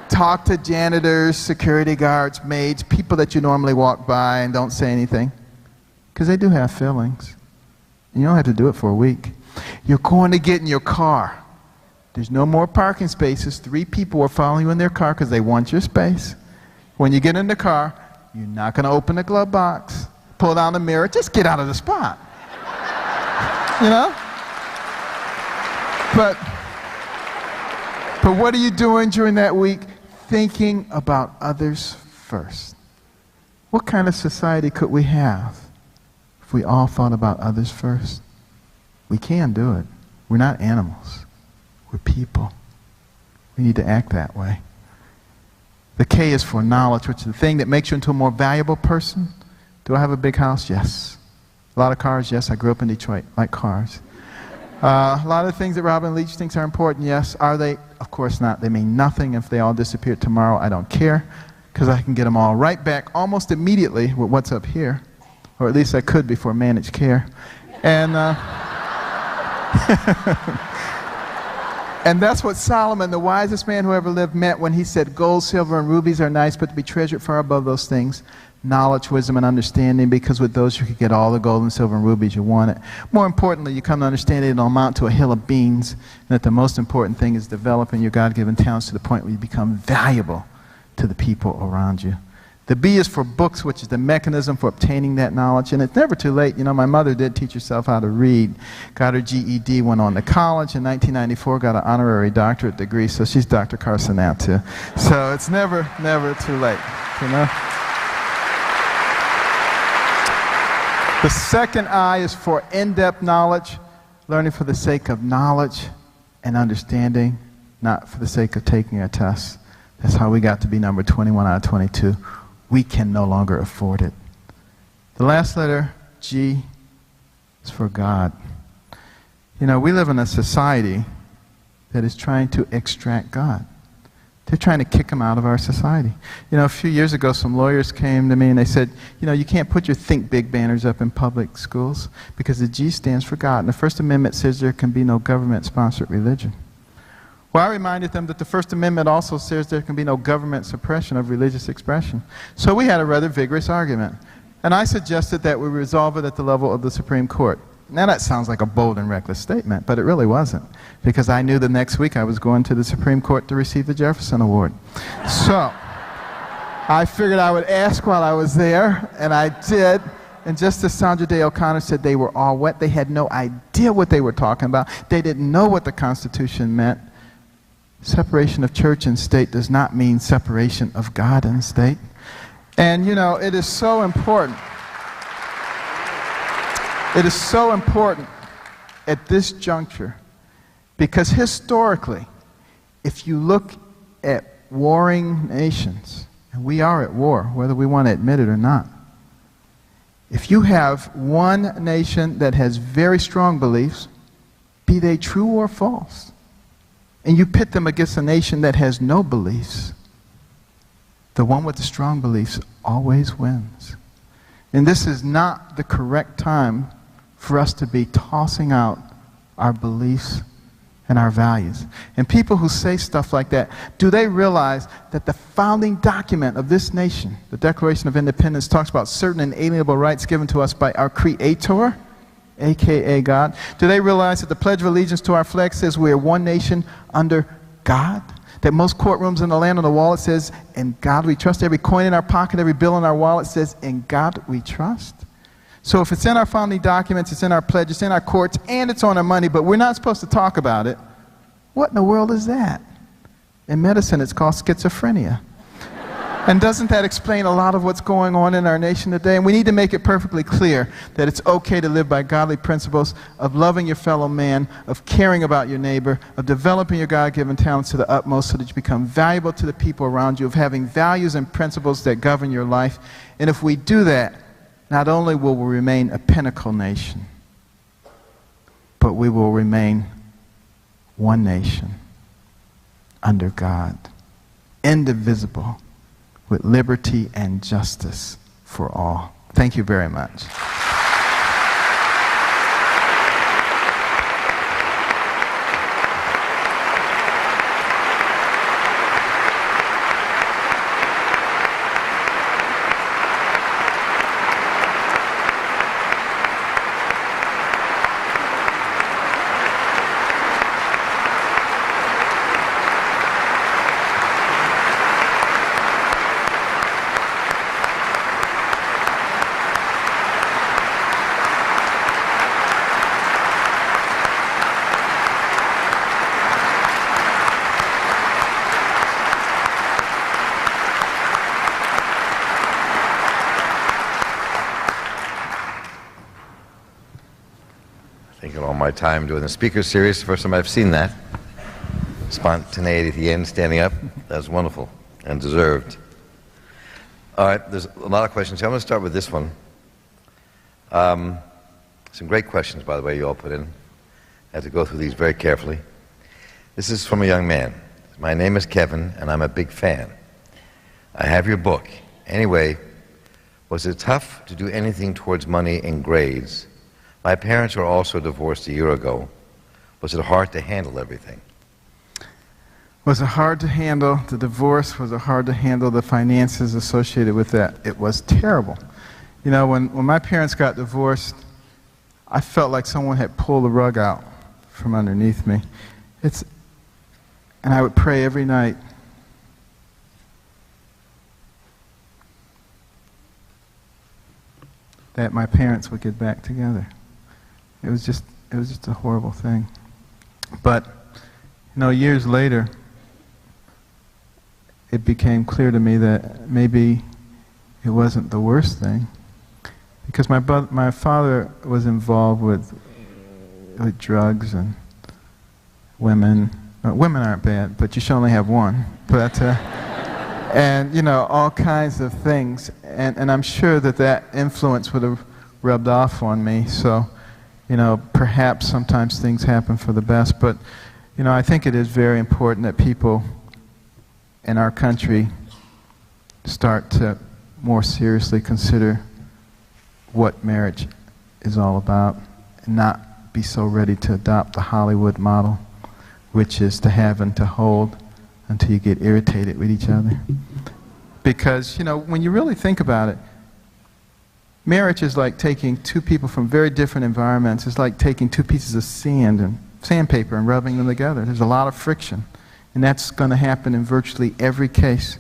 Talk to janitors, security guards, maids, people that you normally walk by and don't say anything. Because they do have feelings. And you don't have to do it for a week. You're going to get in your car. There's no more parking spaces. 3 people are following you in their car because they want your space. When you get in the car, you're not going to open the glove box, pull down the mirror, just get out of the spot. You know? But what are you doing during that week? Thinking about others first. What kind of society could we have if we all thought about others first? We can do it. We're not animals. We're people. We need to act that way. The K is for knowledge, which is the thing that makes you into a more valuable person. Do I have a big house? Yes. A lot of cars? Yes. I grew up in Detroit. Like cars. A lot of things that Robin Leach thinks are important? Yes. Are they? Of course not. They mean nothing. If they all disappeared tomorrow, I don't care, because I can get them all right back almost immediately with what's up here. Or at least I could before managed care. And and that's what Solomon, the wisest man who ever lived, meant when he said gold, silver, and rubies are nice, but to be treasured far above those things, knowledge, wisdom, and understanding, because with those you could get all the gold and silver and rubies you wanted. More importantly, you come to understand that it'll amount to a hill of beans, and that the most important thing is developing your God-given talents to the point where you become valuable to the people around you. The B is for books, which is the mechanism for obtaining that knowledge. And it's never too late. You know, my mother did teach herself how to read, got her GED, went on to college. In 1994, got an honorary doctorate degree, so she's Dr. Carson now, too. So it's never too late, you know. The second I is for in-depth knowledge, learning for the sake of knowledge and understanding, not for the sake of taking a test. That's how we got to be number 21 out of 22. We can no longer afford it. The last letter, G, is for God. You know, we live in a society that is trying to extract God. They're trying to kick him out of our society. You know, a few years ago, some lawyers came to me and they said, you know, you can't put your Think Big banners up in public schools because the G stands for God. And the First Amendment says there can be no government-sponsored religion. Well, I reminded them that the First Amendment also says there can be no government suppression of religious expression. So we had a rather vigorous argument. And I suggested that we resolve it at the level of the Supreme Court. Now that sounds like a bold and reckless statement, but it really wasn't. Because I knew the next week I was going to the Supreme Court to receive the Jefferson Award. So I figured I would ask while I was there, and I did. And just as Sandra Day O'Connor said, they were all wet. They had no idea what they were talking about. They didn't know what the Constitution meant. Separation of church and state does not mean separation of God and state. And, you know, it is so important. It is so important at this juncture because historically, if you look at warring nations, and we are at war, whether we want to admit it or not, if you have one nation that has very strong beliefs, be they true or false, and you pit them against a nation that has no beliefs, the one with the strong beliefs always wins. And this is not the correct time for us to be tossing out our beliefs and our values. And people who say stuff like that, do they realize that the founding document of this nation, the Declaration of Independence, talks about certain inalienable rights given to us by our Creator, a.k.a. God? Do they realize that the Pledge of Allegiance to our flag says we are one nation under God? That most courtrooms in the land on the wall, it says, in God we trust. Every coin in our pocket, every bill in our wallet says, in God we trust. So if it's in our founding documents, it's in our pledge, it's in our courts, and it's on our money, but we're not supposed to talk about it, what in the world is that? In medicine, it's called schizophrenia. And doesn't that explain a lot of what's going on in our nation today? And we need to make it perfectly clear that it's okay to live by godly principles of loving your fellow man, of caring about your neighbor, of developing your God-given talents to the utmost so that you become valuable to the people around you, of having values and principles that govern your life. And if we do that, not only will we remain a pinnacle nation, but we will remain one nation under God, indivisible, with liberty and justice for all. Thank you very much. Thinking all my time doing the speaker series, first time I've seen that. Spontaneity at the end, standing up. That's wonderful and deserved. All right, there's a lot of questions. I'm going to start with this one. Some great questions, by the way, you all put in. I had to go through these very carefully. This is from a young man. My name is Kevin, and I'm a big fan. I have your book. Anyway, was it tough to do anything towards money and grades? My parents were also divorced a year ago. Was it hard to handle everything? Was it hard to handle the divorce? Was it hard to handle the finances associated with that? It was terrible. You know, when my parents got divorced, I felt like someone had pulled the rug out from underneath me. And I would pray every night. That my parents would get back together. It was just a horrible thing. But, you know, years later, it became clear to me that maybe it wasn't the worst thing, because my father was involved with drugs and women. Women aren't bad, but you should only have one. But and you know, all kinds of things, and I'm sure that influence would have rubbed off on me. So, you know, perhaps sometimes things happen for the best, but you know, I think it is very important that people in our country start to more seriously consider what marriage is all about, and not be so ready to adopt the Hollywood model, which is to have and to hold until you get irritated with each other. Because, you know, when you really think about it, marriage is like taking two people from very different environments. It's like taking two pieces of sand and sandpaper and rubbing them together. There's a lot of friction, and that's going to happen in virtually every case.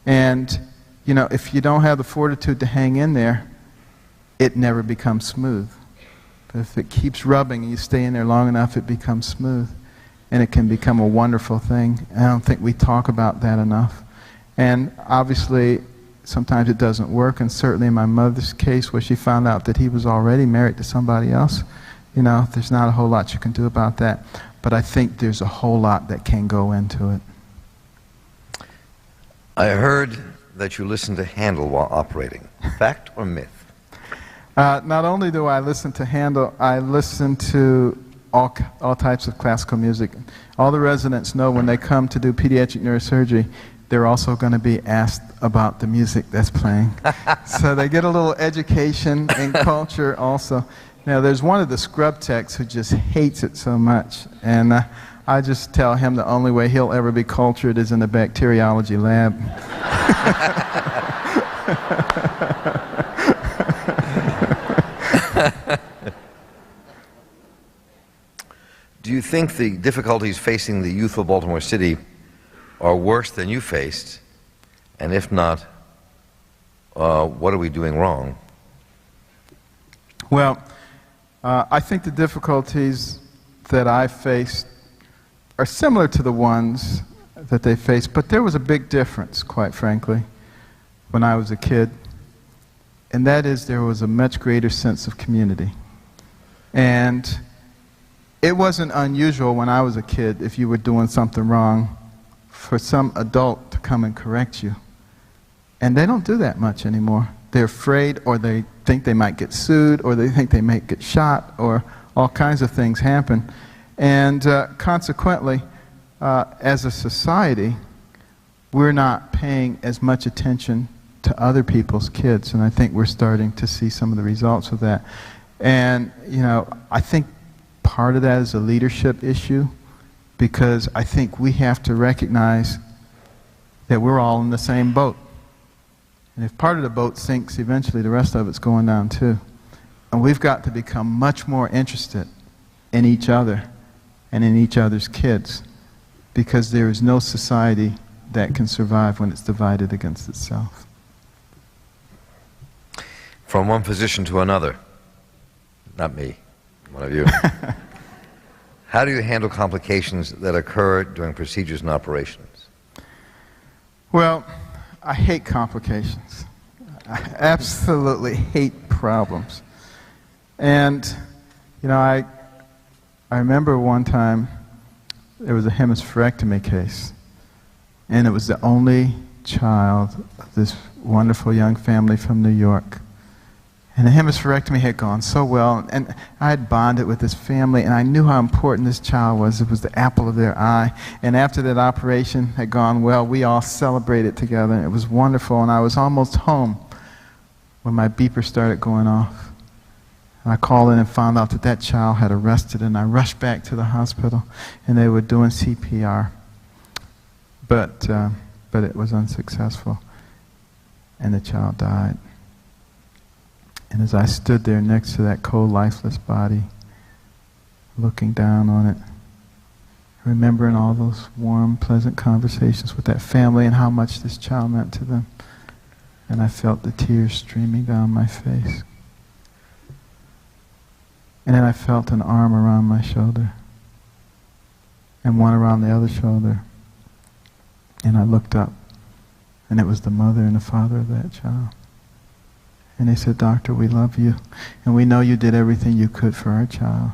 And, you know, if you don't have the fortitude to hang in there, it never becomes smooth. But if it keeps rubbing and you stay in there long enough, it becomes smooth. And it can become a wonderful thing. And I don't think we talk about that enough. And obviously, sometimes it doesn't work. And certainly in my mother's case, where she found out that he was already married to somebody else, you know, there's not a whole lot you can do about that. But I think there's a whole lot that can go into it. I heard that you listen to Handel while operating. Fact or myth? Not only do I listen to Handel, I listen to all types of classical music. All the residents know when they come to do pediatric neurosurgery, they're also going to be asked about the music that's playing. So they get a little education and culture also. Now, there's one of the scrub techs who just hates it so much, and I just tell him the only way he'll ever be cultured is in the bacteriology lab. Do you think the difficulties facing the youth of Baltimore City are worse than you faced? And if not, what are we doing wrong? Well, I think the difficulties that I faced are similar to the ones that they faced, but there was a big difference, quite frankly, when I was a kid, and that is there was a much greater sense of community. And it wasn't unusual when I was a kid, if you were doing something wrong, for some adult to come and correct you. And they don't do that much anymore. They're afraid, or they think they might get sued, or they think they might get shot, or all kinds of things happen. And consequently, as a society, we're not paying as much attention to other people's kids, and I think we're starting to see some of the results of that. And, you know, I think part of that is a leadership issue, because I think we have to recognize that we're all in the same boat. And if part of the boat sinks, eventually the rest of it's going down too. And we've got to become much more interested in each other and in each other's kids, because there is no society that can survive when it's divided against itself. From one physician to another, not me, one of you. How do you handle complications that occur during procedures and operations? Well, I hate complications. I absolutely hate problems. And, you know, I remember one time there was a hemispherectomy case, and it was the only child of this wonderful young family from New York. And the hemispherectomy had gone so well, and I had bonded with this family, and I knew how important this child was. It was the apple of their eye. And after that operation had gone well, we all celebrated together, and it was wonderful. And I was almost home when my beeper started going off. And I called in and found out that that child had arrested, and I rushed back to the hospital, and they were doing CPR. But it was unsuccessful, and the child died. And as I stood there next to that cold, lifeless body, looking down on it, remembering all those warm, pleasant conversations with that family and how much this child meant to them, and I felt the tears streaming down my face. And then I felt an arm around my shoulder, and one around the other shoulder, and I looked up, and it was the mother and the father of that child. And they said, "Doctor, we love you, and we know you did everything you could for our child.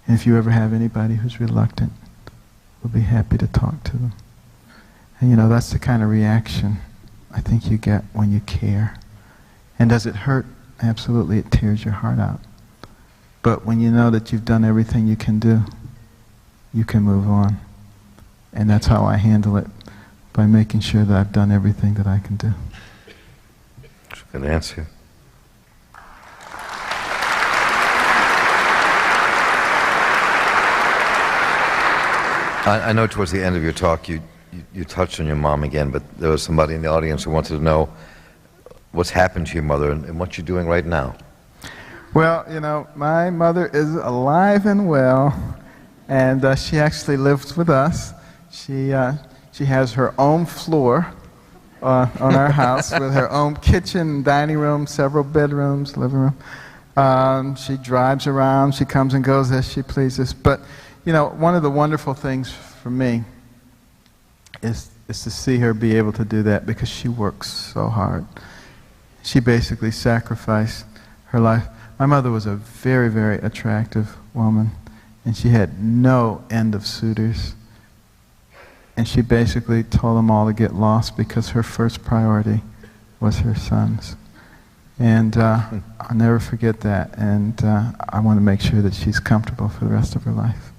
And if you ever have anybody who's reluctant, we'll be happy to talk to them." And you know, that's the kind of reaction I think you get when you care. And does it hurt? Absolutely, it tears your heart out. But when you know that you've done everything you can do, you can move on. And that's how I handle it, by making sure that I've done everything that I can do. Good answer. I know towards the end of your talk you touched on your mom again, but there was somebody in the audience who wanted to know what's happened to your mother and what you're doing right now. Well, you know, my mother is alive and well, and she actually lives with us. She has her own floor on our house with her own kitchen, dining room, several bedrooms, living room. She drives around. She comes and goes as she pleases. But, you know, one of the wonderful things for me is to see her be able to do that because she works so hard. She basically sacrificed her life. My mother was a very, very attractive woman, and she had no end of suitors. And she basically told them all to get lost because her first priority was her sons. And I'll never forget that, and I want to make sure that she's comfortable for the rest of her life.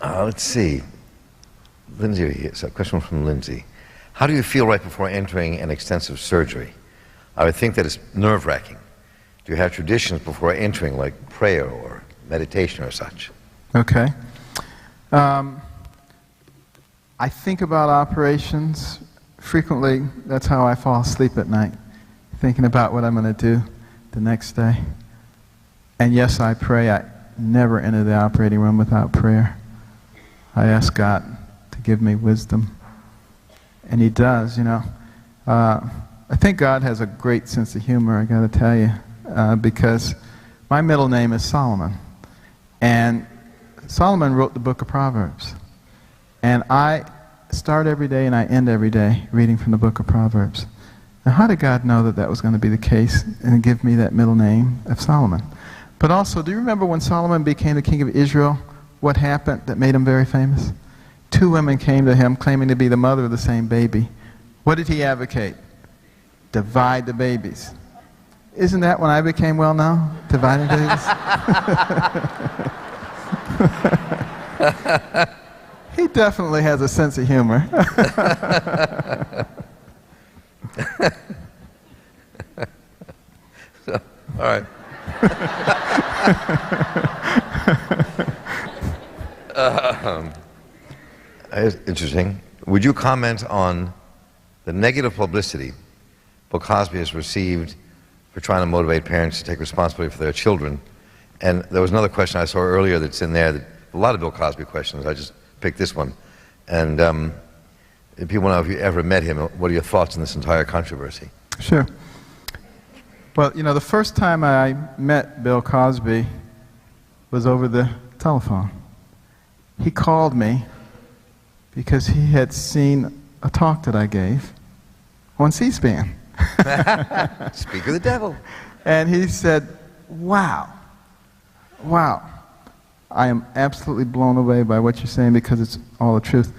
Let's see. Lindsay, it's a question from Lindsay. How do you feel right before entering an extensive surgery? I would think that it's nerve-wracking. Do you have traditions before entering, like prayer or meditation or such? Okay. I think about operations frequently. That's how I fall asleep at night, thinking about what I'm going to do the next day. And yes, I pray. I never enter the operating room without prayer. I ask God to give me wisdom. And He does, you know. I think God has a great sense of humor, I got to tell you, because my middle name is Solomon. And Solomon wrote the book of Proverbs. And I start every day and I end every day reading from the book of Proverbs. Now, how did God know that that was going to be the case and give me that middle name of Solomon? But also, do you remember when Solomon became the king of Israel, what happened that made him very famous? 2 women came to him claiming to be the mother of the same baby. What did he advocate? Divide the babies. Isn't that when I became well known? Dividing babies? He definitely has a sense of humor. So, all right. It's interesting. Would you comment on the negative publicity Bill Cosby has received for trying to motivate parents to take responsibility for their children? And there was another question I saw earlier that's in there, a lot of Bill Cosby questions. I just picked this one. And if people want to know if you ever met him, what are your thoughts on this entire controversy? Sure. Well, you know, the first time I met Bill Cosby was over the telephone. He called me because he had seen a talk that I gave on C-SPAN. Speak of the devil. And he said, wow, I am absolutely blown away by what you're saying because it's all the truth.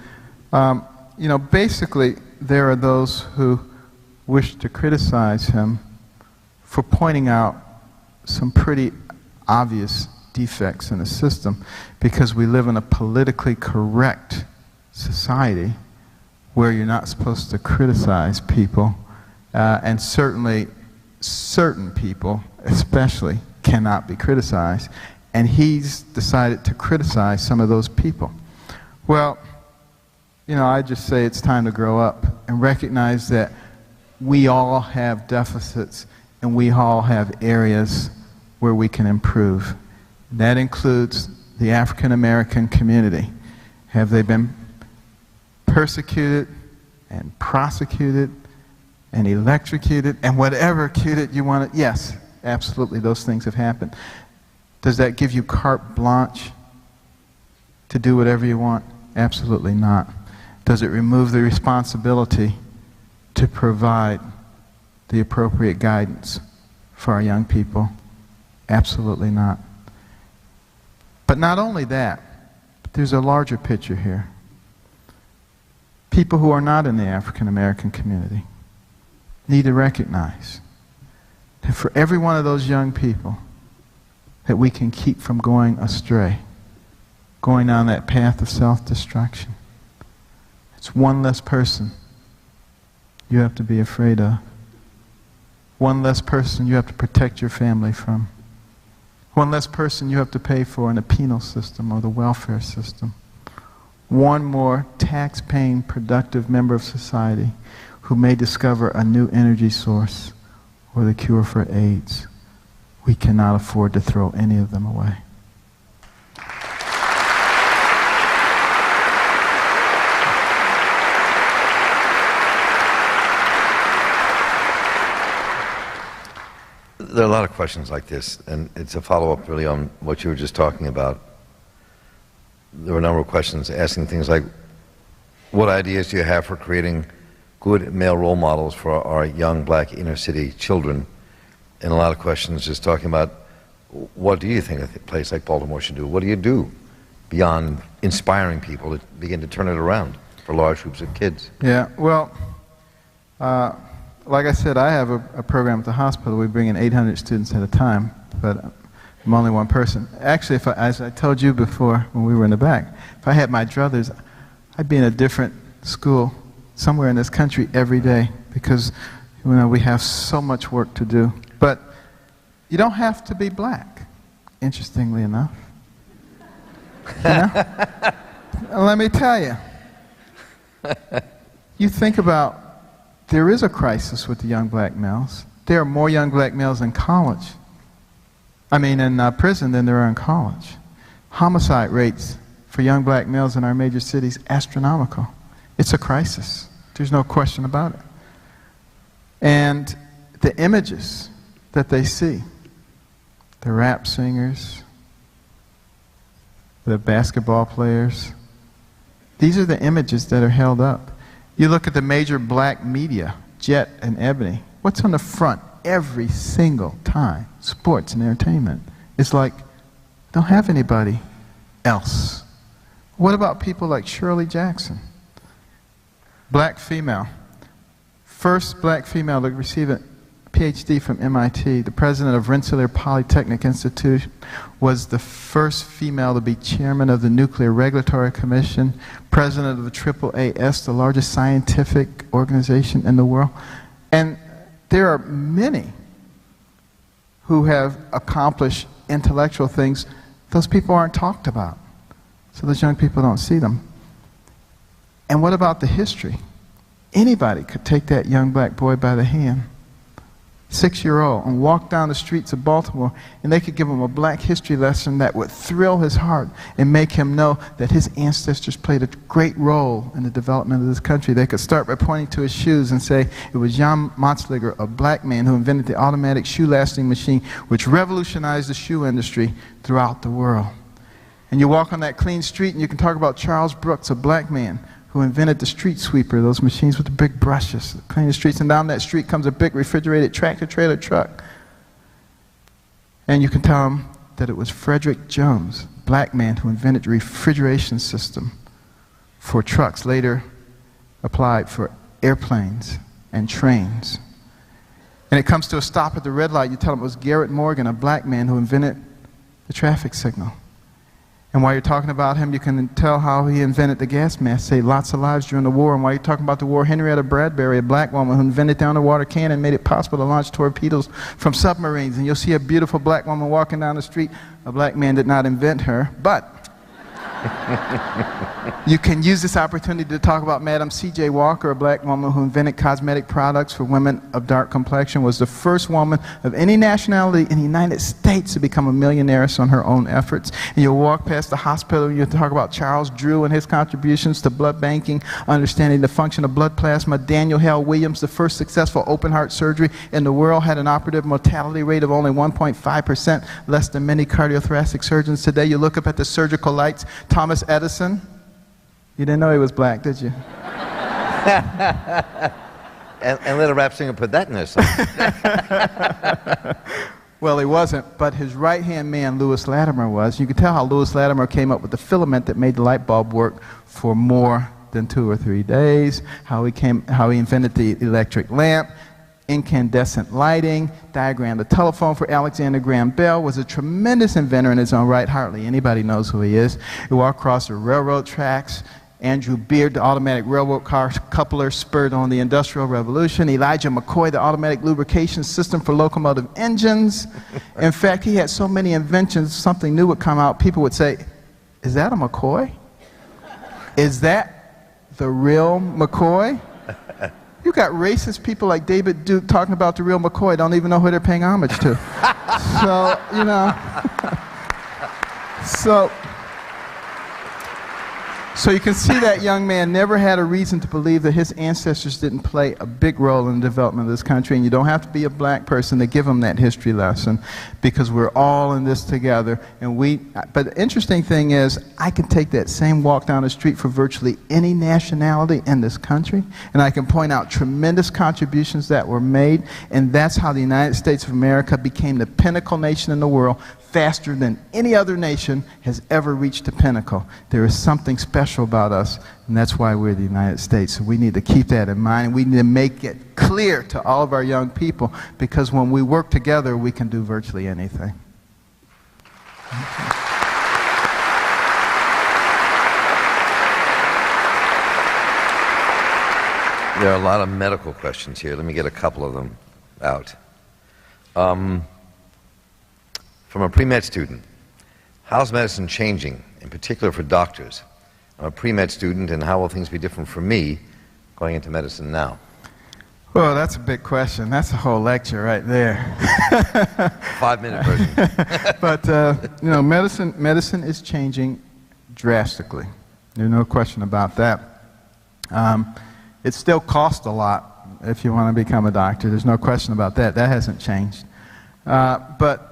You know, basically, there are those who wish to criticize him for pointing out some pretty obvious defects in the system because we live in a politically correct society where you're not supposed to criticize people, and certainly certain people especially cannot be criticized, and he's decided to criticize some of those people. Well, you know, I just say it's time to grow up and recognize that we all have deficits and we all have areas where we can improve. That includes the African American community. Have they been persecuted and prosecuted and electrocuted and whatever cuted you want to? Yes, absolutely, those things have happened. Does that give you carte blanche to do whatever you want? Absolutely not. Does it remove the responsibility to provide the appropriate guidance for our young people? Absolutely not. But not only that, but there's a larger picture here. People who are not in the African American community need to recognize that for every one of those young people that we can keep from going astray, going down that path of self-destruction, it's one less person you have to be afraid of. One less person you have to protect your family from. One less person you have to pay for in the penal system or the welfare system. One more tax-paying, productive member of society who may discover a new energy source or the cure for AIDS. We cannot afford to throw any of them away. There are a lot of questions like this, and it's a follow-up really on what you were just talking about. There were a number of questions asking things like, what ideas do you have for creating good male role models for our young black inner-city children? And a lot of questions just talking about, what do you think a place like Baltimore should do? What do you do beyond inspiring people to begin to turn it around for large groups of kids? Yeah, well, like I said, I have a program at the hospital. We bring in 800 students at a time, but I'm only one person. Actually, as I told you before when we were in the back, if I had my druthers, I'd be in a different school somewhere in this country every day, because we have so much work to do. But you don't have to be black, interestingly enough. Let me tell you. You think about, there is a crisis with the young black males. There are more young black males in college. In prison than there are in college. Homicide rates for young black males in our major cities, astronomical. It's a crisis. There's no question about it. And the images that they see, the rap singers, the basketball players, these are the images that are held up. You look at the major black media, Jet and Ebony, what's on the front every single time? Sports and entertainment. It's like, don't have anybody else. What about people like Shirley Jackson? Black female. First black female to receive a PhD from MIT. The president of Rensselaer Polytechnic Institute was the first female to be chairman of the Nuclear Regulatory Commission, president of the AAAS, the largest scientific organization in the world. And there are many who have accomplished intellectual things. Those people aren't talked about. So those young people don't see them. And what about the history? Anybody could take that young black boy by the hand, 6-year-old, and walk down the streets of Baltimore, and they could give him a black history lesson that would thrill his heart and make him know that his ancestors played a great role in the development of this country. They could start by pointing to his shoes and say, it was Jan Matzliger, a black man, who invented the automatic shoe lasting machine, which revolutionized the shoe industry throughout the world. And you walk on that clean street and you can talk about Charles Brooks, a black man who invented the street sweeper, those machines with the big brushes that clean the streets. And down that street comes a big refrigerated tractor-trailer truck. And you can tell them that it was Frederick Jones, a black man, who invented the refrigeration system for trucks, later applied for airplanes and trains. And it comes to a stop at the red light. You tell them it was Garrett Morgan, a black man, who invented the traffic signal. And while you're talking about him, you can tell how he invented the gas mask, saved lots of lives during the war. And while you're talking about the war, Henrietta Bradbury, a black woman who invented the underwater cannon and made it possible to launch torpedoes from submarines. And you'll see a beautiful black woman walking down the street. A black man did not invent her, but you can use this opportunity to talk about Madam C.J. Walker, a black woman who invented cosmetic products for women of dark complexion, was the first woman of any nationality in the United States to become a millionaire on her own efforts. And you'll walk past the hospital and you'll talk about Charles Drew and his contributions to blood banking, understanding the function of blood plasma. Daniel Hale Williams, the first successful open heart surgery in the world, had an operative mortality rate of only 1.5%, less than many cardiothoracic surgeons today. You look up at the surgical lights, Thomas Edison. You didn't know he was black, did you? and let a rap singer put that in there somewhere. Well, he wasn't, but his right-hand man, Lewis Latimer, was. You could tell how Lewis Latimer came up with the filament that made the light bulb work for more than 2 or 3 days, how he invented the electric lamp, incandescent lighting, diagrammed the telephone for Alexander Graham Bell, was a tremendous inventor in his own right. Hardly anybody knows who he is. He walked across the railroad tracks. Andrew Beard, the automatic railroad car coupler, spurred on the Industrial Revolution. Elijah McCoy, the automatic lubrication system for locomotive engines. In fact, he had so many inventions, something new would come out. People would say, is that a McCoy? Is that the real McCoy? You got racist people like David Duke talking about the real McCoy, don't even know who they're paying homage to. So, you know. So you can see that young man never had a reason to believe that his ancestors didn't play a big role in the development of this country, and you don't have to be a black person to give him that history lesson, because we're all in this together. But the interesting thing is, I can take that same walk down the street for virtually any nationality in this country, and I can point out tremendous contributions that were made, and that's how the United States of America became the pinnacle nation in the world, faster than any other nation has ever reached the pinnacle. There is something special about us, and that's why we're the United States. So we need to keep that in mind. We need to make it clear to all of our young people, because when we work together, we can do virtually anything. There are a lot of medical questions here. Let me get a couple of them out. From a pre-med student, how's medicine changing, in particular for doctors? I'm a pre-med student, and how will things be different for me going into medicine now? Well, that's a big question. That's a whole lecture right there. 5-minute version. But, you know, medicine is changing drastically. There's no question about that. It still costs a lot if you want to become a doctor. There's no question about that. That hasn't changed. But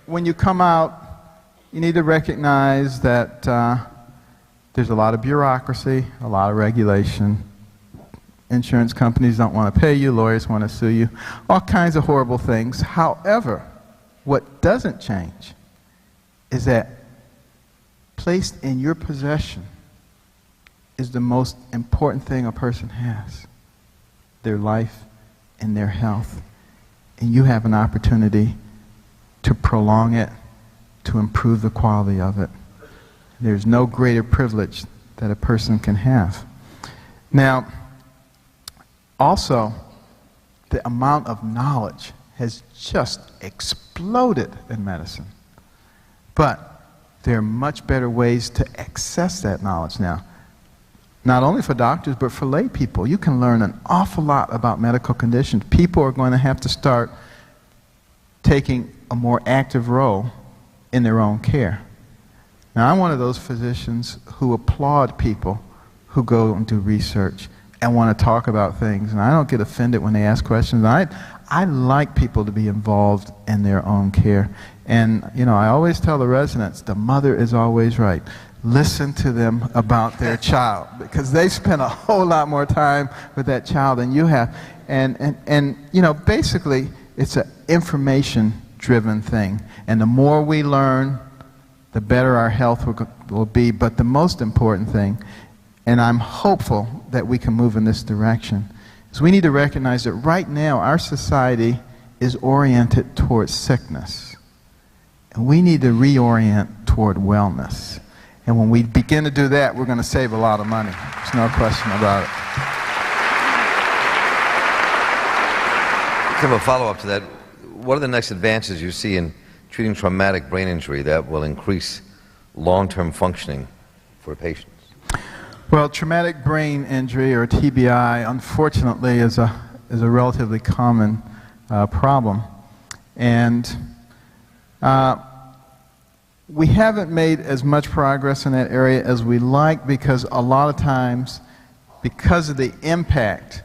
when you come out, you need to recognize that there's a lot of bureaucracy, a lot of regulation. Insurance companies don't want to pay you, lawyers want to sue you, all kinds of horrible things. However, what doesn't change is that placed in your possession is the most important thing a person has: their life and their health. And you have an opportunity to prolong it, to improve the quality of it. There's no greater privilege that a person can have. Now, also, the amount of knowledge has just exploded in medicine. But there are much better ways to access that knowledge now. Not only for doctors, but for lay people. You can learn an awful lot about medical conditions. People are going to have to start taking a more active role in their own care. Now, I'm one of those physicians who applaud people who go and do research and want to talk about things, and I don't get offended when they ask questions. I like people to be involved in their own care. And, you know, I always tell the residents, the mother is always right. Listen to them about their child, because they spend a whole lot more time with that child than you have. And you know, basically, it's an information-driven thing. And the more we learn, the better our health will be. But the most important thing, and I'm hopeful that we can move in this direction, is we need to recognize that right now our society is oriented towards sickness. And we need to reorient toward wellness. And when we begin to do that, we're going to save a lot of money. There's no question about it. Kind of a follow-up to that, what are the next advances you see in treating traumatic brain injury that will increase long-term functioning for patients? Well, traumatic brain injury, or TBI, unfortunately is a relatively common problem. And we haven't made as much progress in that area as we like, because a lot of times, because of the impact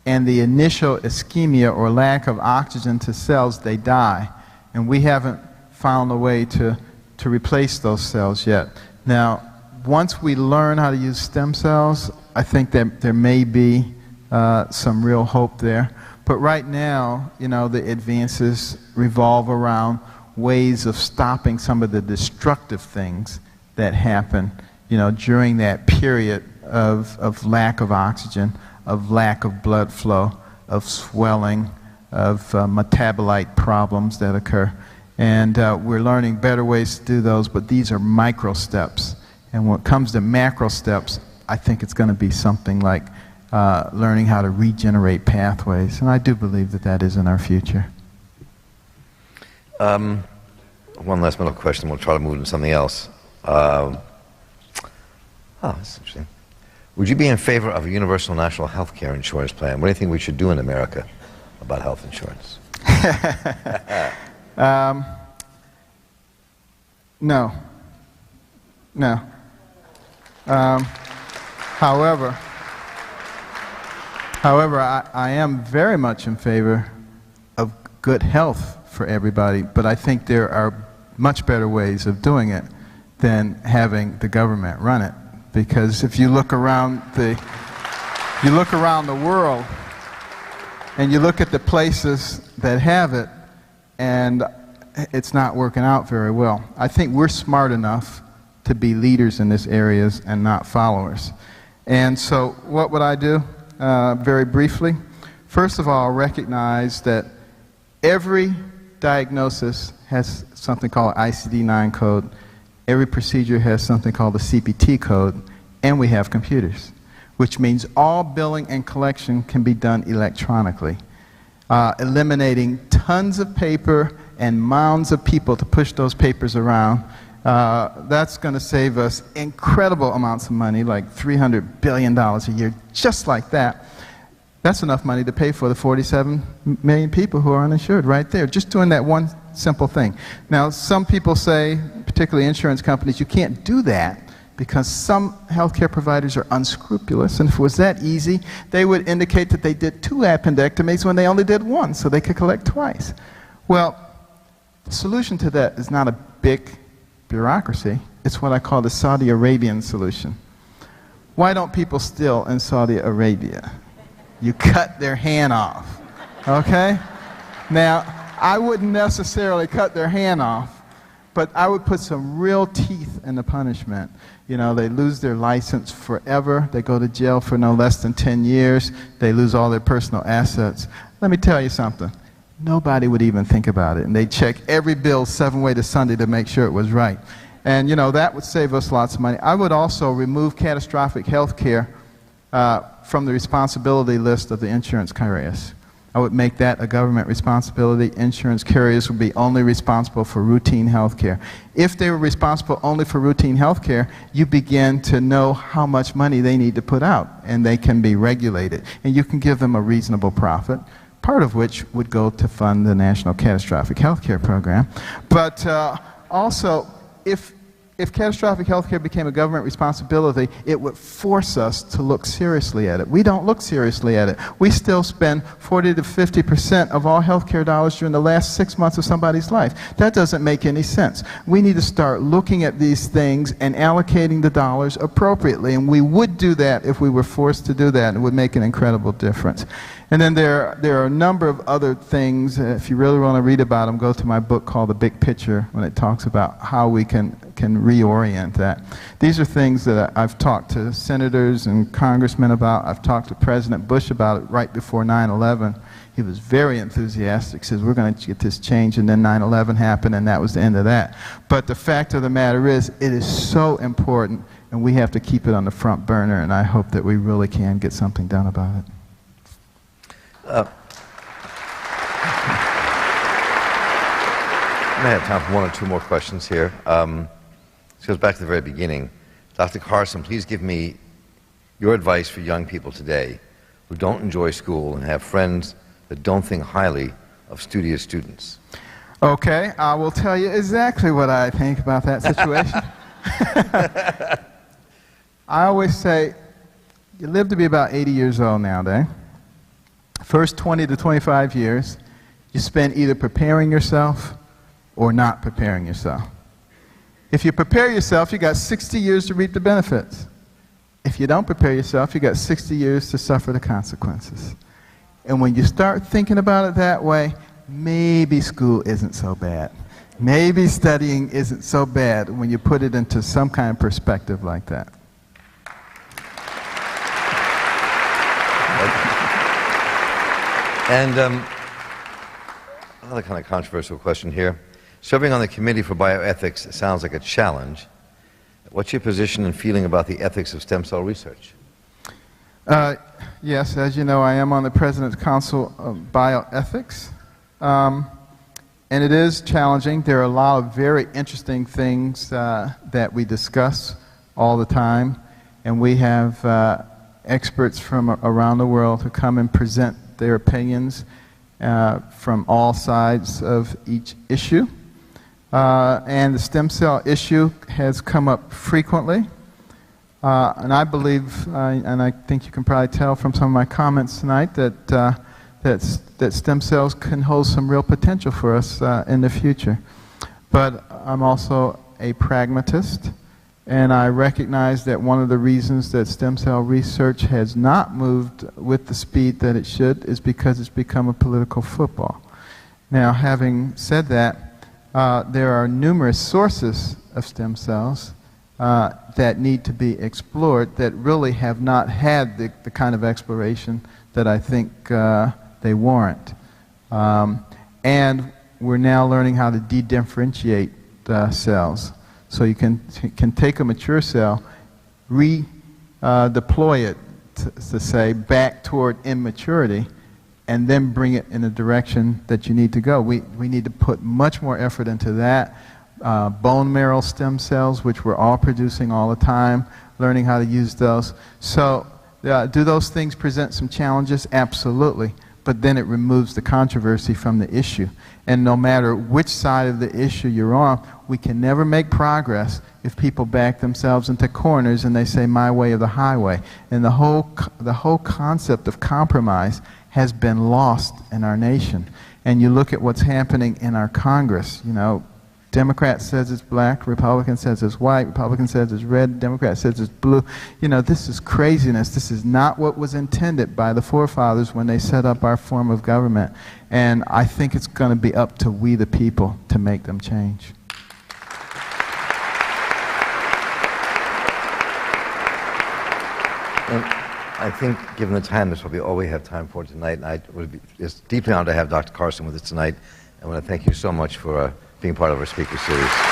and the initial ischemia or lack of oxygen to cells, they die. And we haven't found a way to replace those cells yet. Now, once we learn how to use stem cells, I think that there may be some real hope there. But right now, you know, the advances revolve around ways of stopping some of the destructive things that happen, you know, during that period of lack of oxygen, of lack of blood flow, of swelling, of metabolite problems that occur. And we're learning better ways to do those, but these are micro steps. And when it comes to macro steps, I think it's going to be something like learning how to regenerate pathways. And I do believe that that is in our future. One last medical question, we'll try to move into something else. That's interesting. Would you be in favor of a universal national health care insurance plan? What do you think we should do in America about health insurance? No. No. However, I am very much in favor of good health for everybody, but I think there are much better ways of doing it than having the government run it. Because if you look around the world and you look at the places that have it, and it's not working out very well. I think we're smart enough to be leaders in this areas and not followers. And so what would I do? Very briefly, first of all, recognize that every diagnosis has something called ICD-9 code. Every procedure has something called the CPT code, and we have computers, which means all billing and collection can be done electronically, eliminating tons of paper and mounds of people to push those papers around. That's going to save us incredible amounts of money, like $300 billion a year, just like that. That's enough money to pay for the 47 million people who are uninsured right there, just doing that one simple thing. Now, some people say, particularly insurance companies, you can't do that because some healthcare providers are unscrupulous, and if it was that easy, they would indicate that they did 2 appendectomies when they only did 1, so they could collect twice. Well, the solution to that is not a big bureaucracy. It's what I call the Saudi Arabian solution. Why don't people steal in Saudi Arabia? You cut their hand off, okay? Now, I wouldn't necessarily cut their hand off, but I would put some real teeth in the punishment. You know, they lose their license forever. They go to jail for no less than 10 years. They lose all their personal assets. Let me tell you something. Nobody would even think about it. And they check every bill 7 ways to Sunday to make sure it was right. And, you know, that would save us lots of money. I would also remove catastrophic health care from the responsibility list of the insurance carriers. I would make that a government responsibility. Insurance carriers would be only responsible for routine health care. If they were responsible only for routine health care, you begin to know how much money they need to put out, and they can be regulated. And you can give them a reasonable profit, part of which would go to fund the National Catastrophic Health Care Program. But also, if catastrophic health care became a government responsibility, it would force us to look seriously at it. We don't look seriously at it. We still spend 40 to 50% of all health care dollars during the last 6 months of somebody's life. That doesn't make any sense. We need to start looking at these things and allocating the dollars appropriately, and we would do that if we were forced to do that. It would make an incredible difference. And then there are a number of other things. If you really want to read about them, go to my book called The Big Picture, when it talks about how we can reorient that. These are things that I've talked to senators and congressmen about. I've talked to President Bush about it right before 9/11. He was very enthusiastic, says we're going to get this change, and then 9/11 happened, and that was the end of that. But the fact of the matter is, it is so important, and we have to keep it on the front burner, and I hope that we really can get something done about it. I may have time for 1 or 2 more questions here. This goes back to the very beginning. Dr. Carson, please give me your advice for young people today who don't enjoy school and have friends that don't think highly of studious students. Okay, I will tell you exactly what I think about that situation. I always say, you live to be about 80 years old nowadays. First 20 to 25 years, you spend either preparing yourself or not preparing yourself. If you prepare yourself, you got 60 years to reap the benefits. If you don't prepare yourself, you got 60 years to suffer the consequences. And when you start thinking about it that way, maybe school isn't so bad. Maybe studying isn't so bad when you put it into some kind of perspective like that. And another kind of controversial question here. Serving on the Committee for Bioethics sounds like a challenge. What's your position and feeling about the ethics of stem cell research? Yes, as you know, I am on the President's Council of Bioethics. And it is challenging. There are a lot of very interesting things that we discuss all the time. And we have experts from around the world who come and present their opinions from all sides of each issue. And the stem cell issue has come up frequently. And I believe, and I think you can probably tell from some of my comments tonight, that stem cells can hold some real potential for us in the future. But I'm also a pragmatist, and I recognize that one of the reasons that stem cell research has not moved with the speed that it should is because it's become a political football. Now, having said that, there are numerous sources of stem cells that need to be explored that really have not had the kind of exploration that I think they warrant. And we're now learning how to de-differentiate cells. So you can take a mature cell, redeploy it, to say, back toward immaturity, and then bring it in the direction that you need to go. We need to put much more effort into that. Bone marrow stem cells, which we're all producing all the time, learning how to use those. So do those things present some challenges? Absolutely. But then it removes the controversy from the issue. And no matter which side of the issue you're on, we can never make progress if people back themselves into corners and they say, my way or the highway. And the whole concept of compromise has been lost in our nation. And you look at what's happening in our Congress, you know, Democrat says it's black, Republican says it's white, Republican says it's red, Democrat says it's blue. You know, this is craziness. This is not what was intended by the forefathers when they set up our form of government. And I think it's going to be up to we the people to make them change. And I think, given the time, this will be all we have time for tonight. And I would be just deeply honored to have Dr. Carson with us tonight. I want to thank you so much for being part of our speaker series.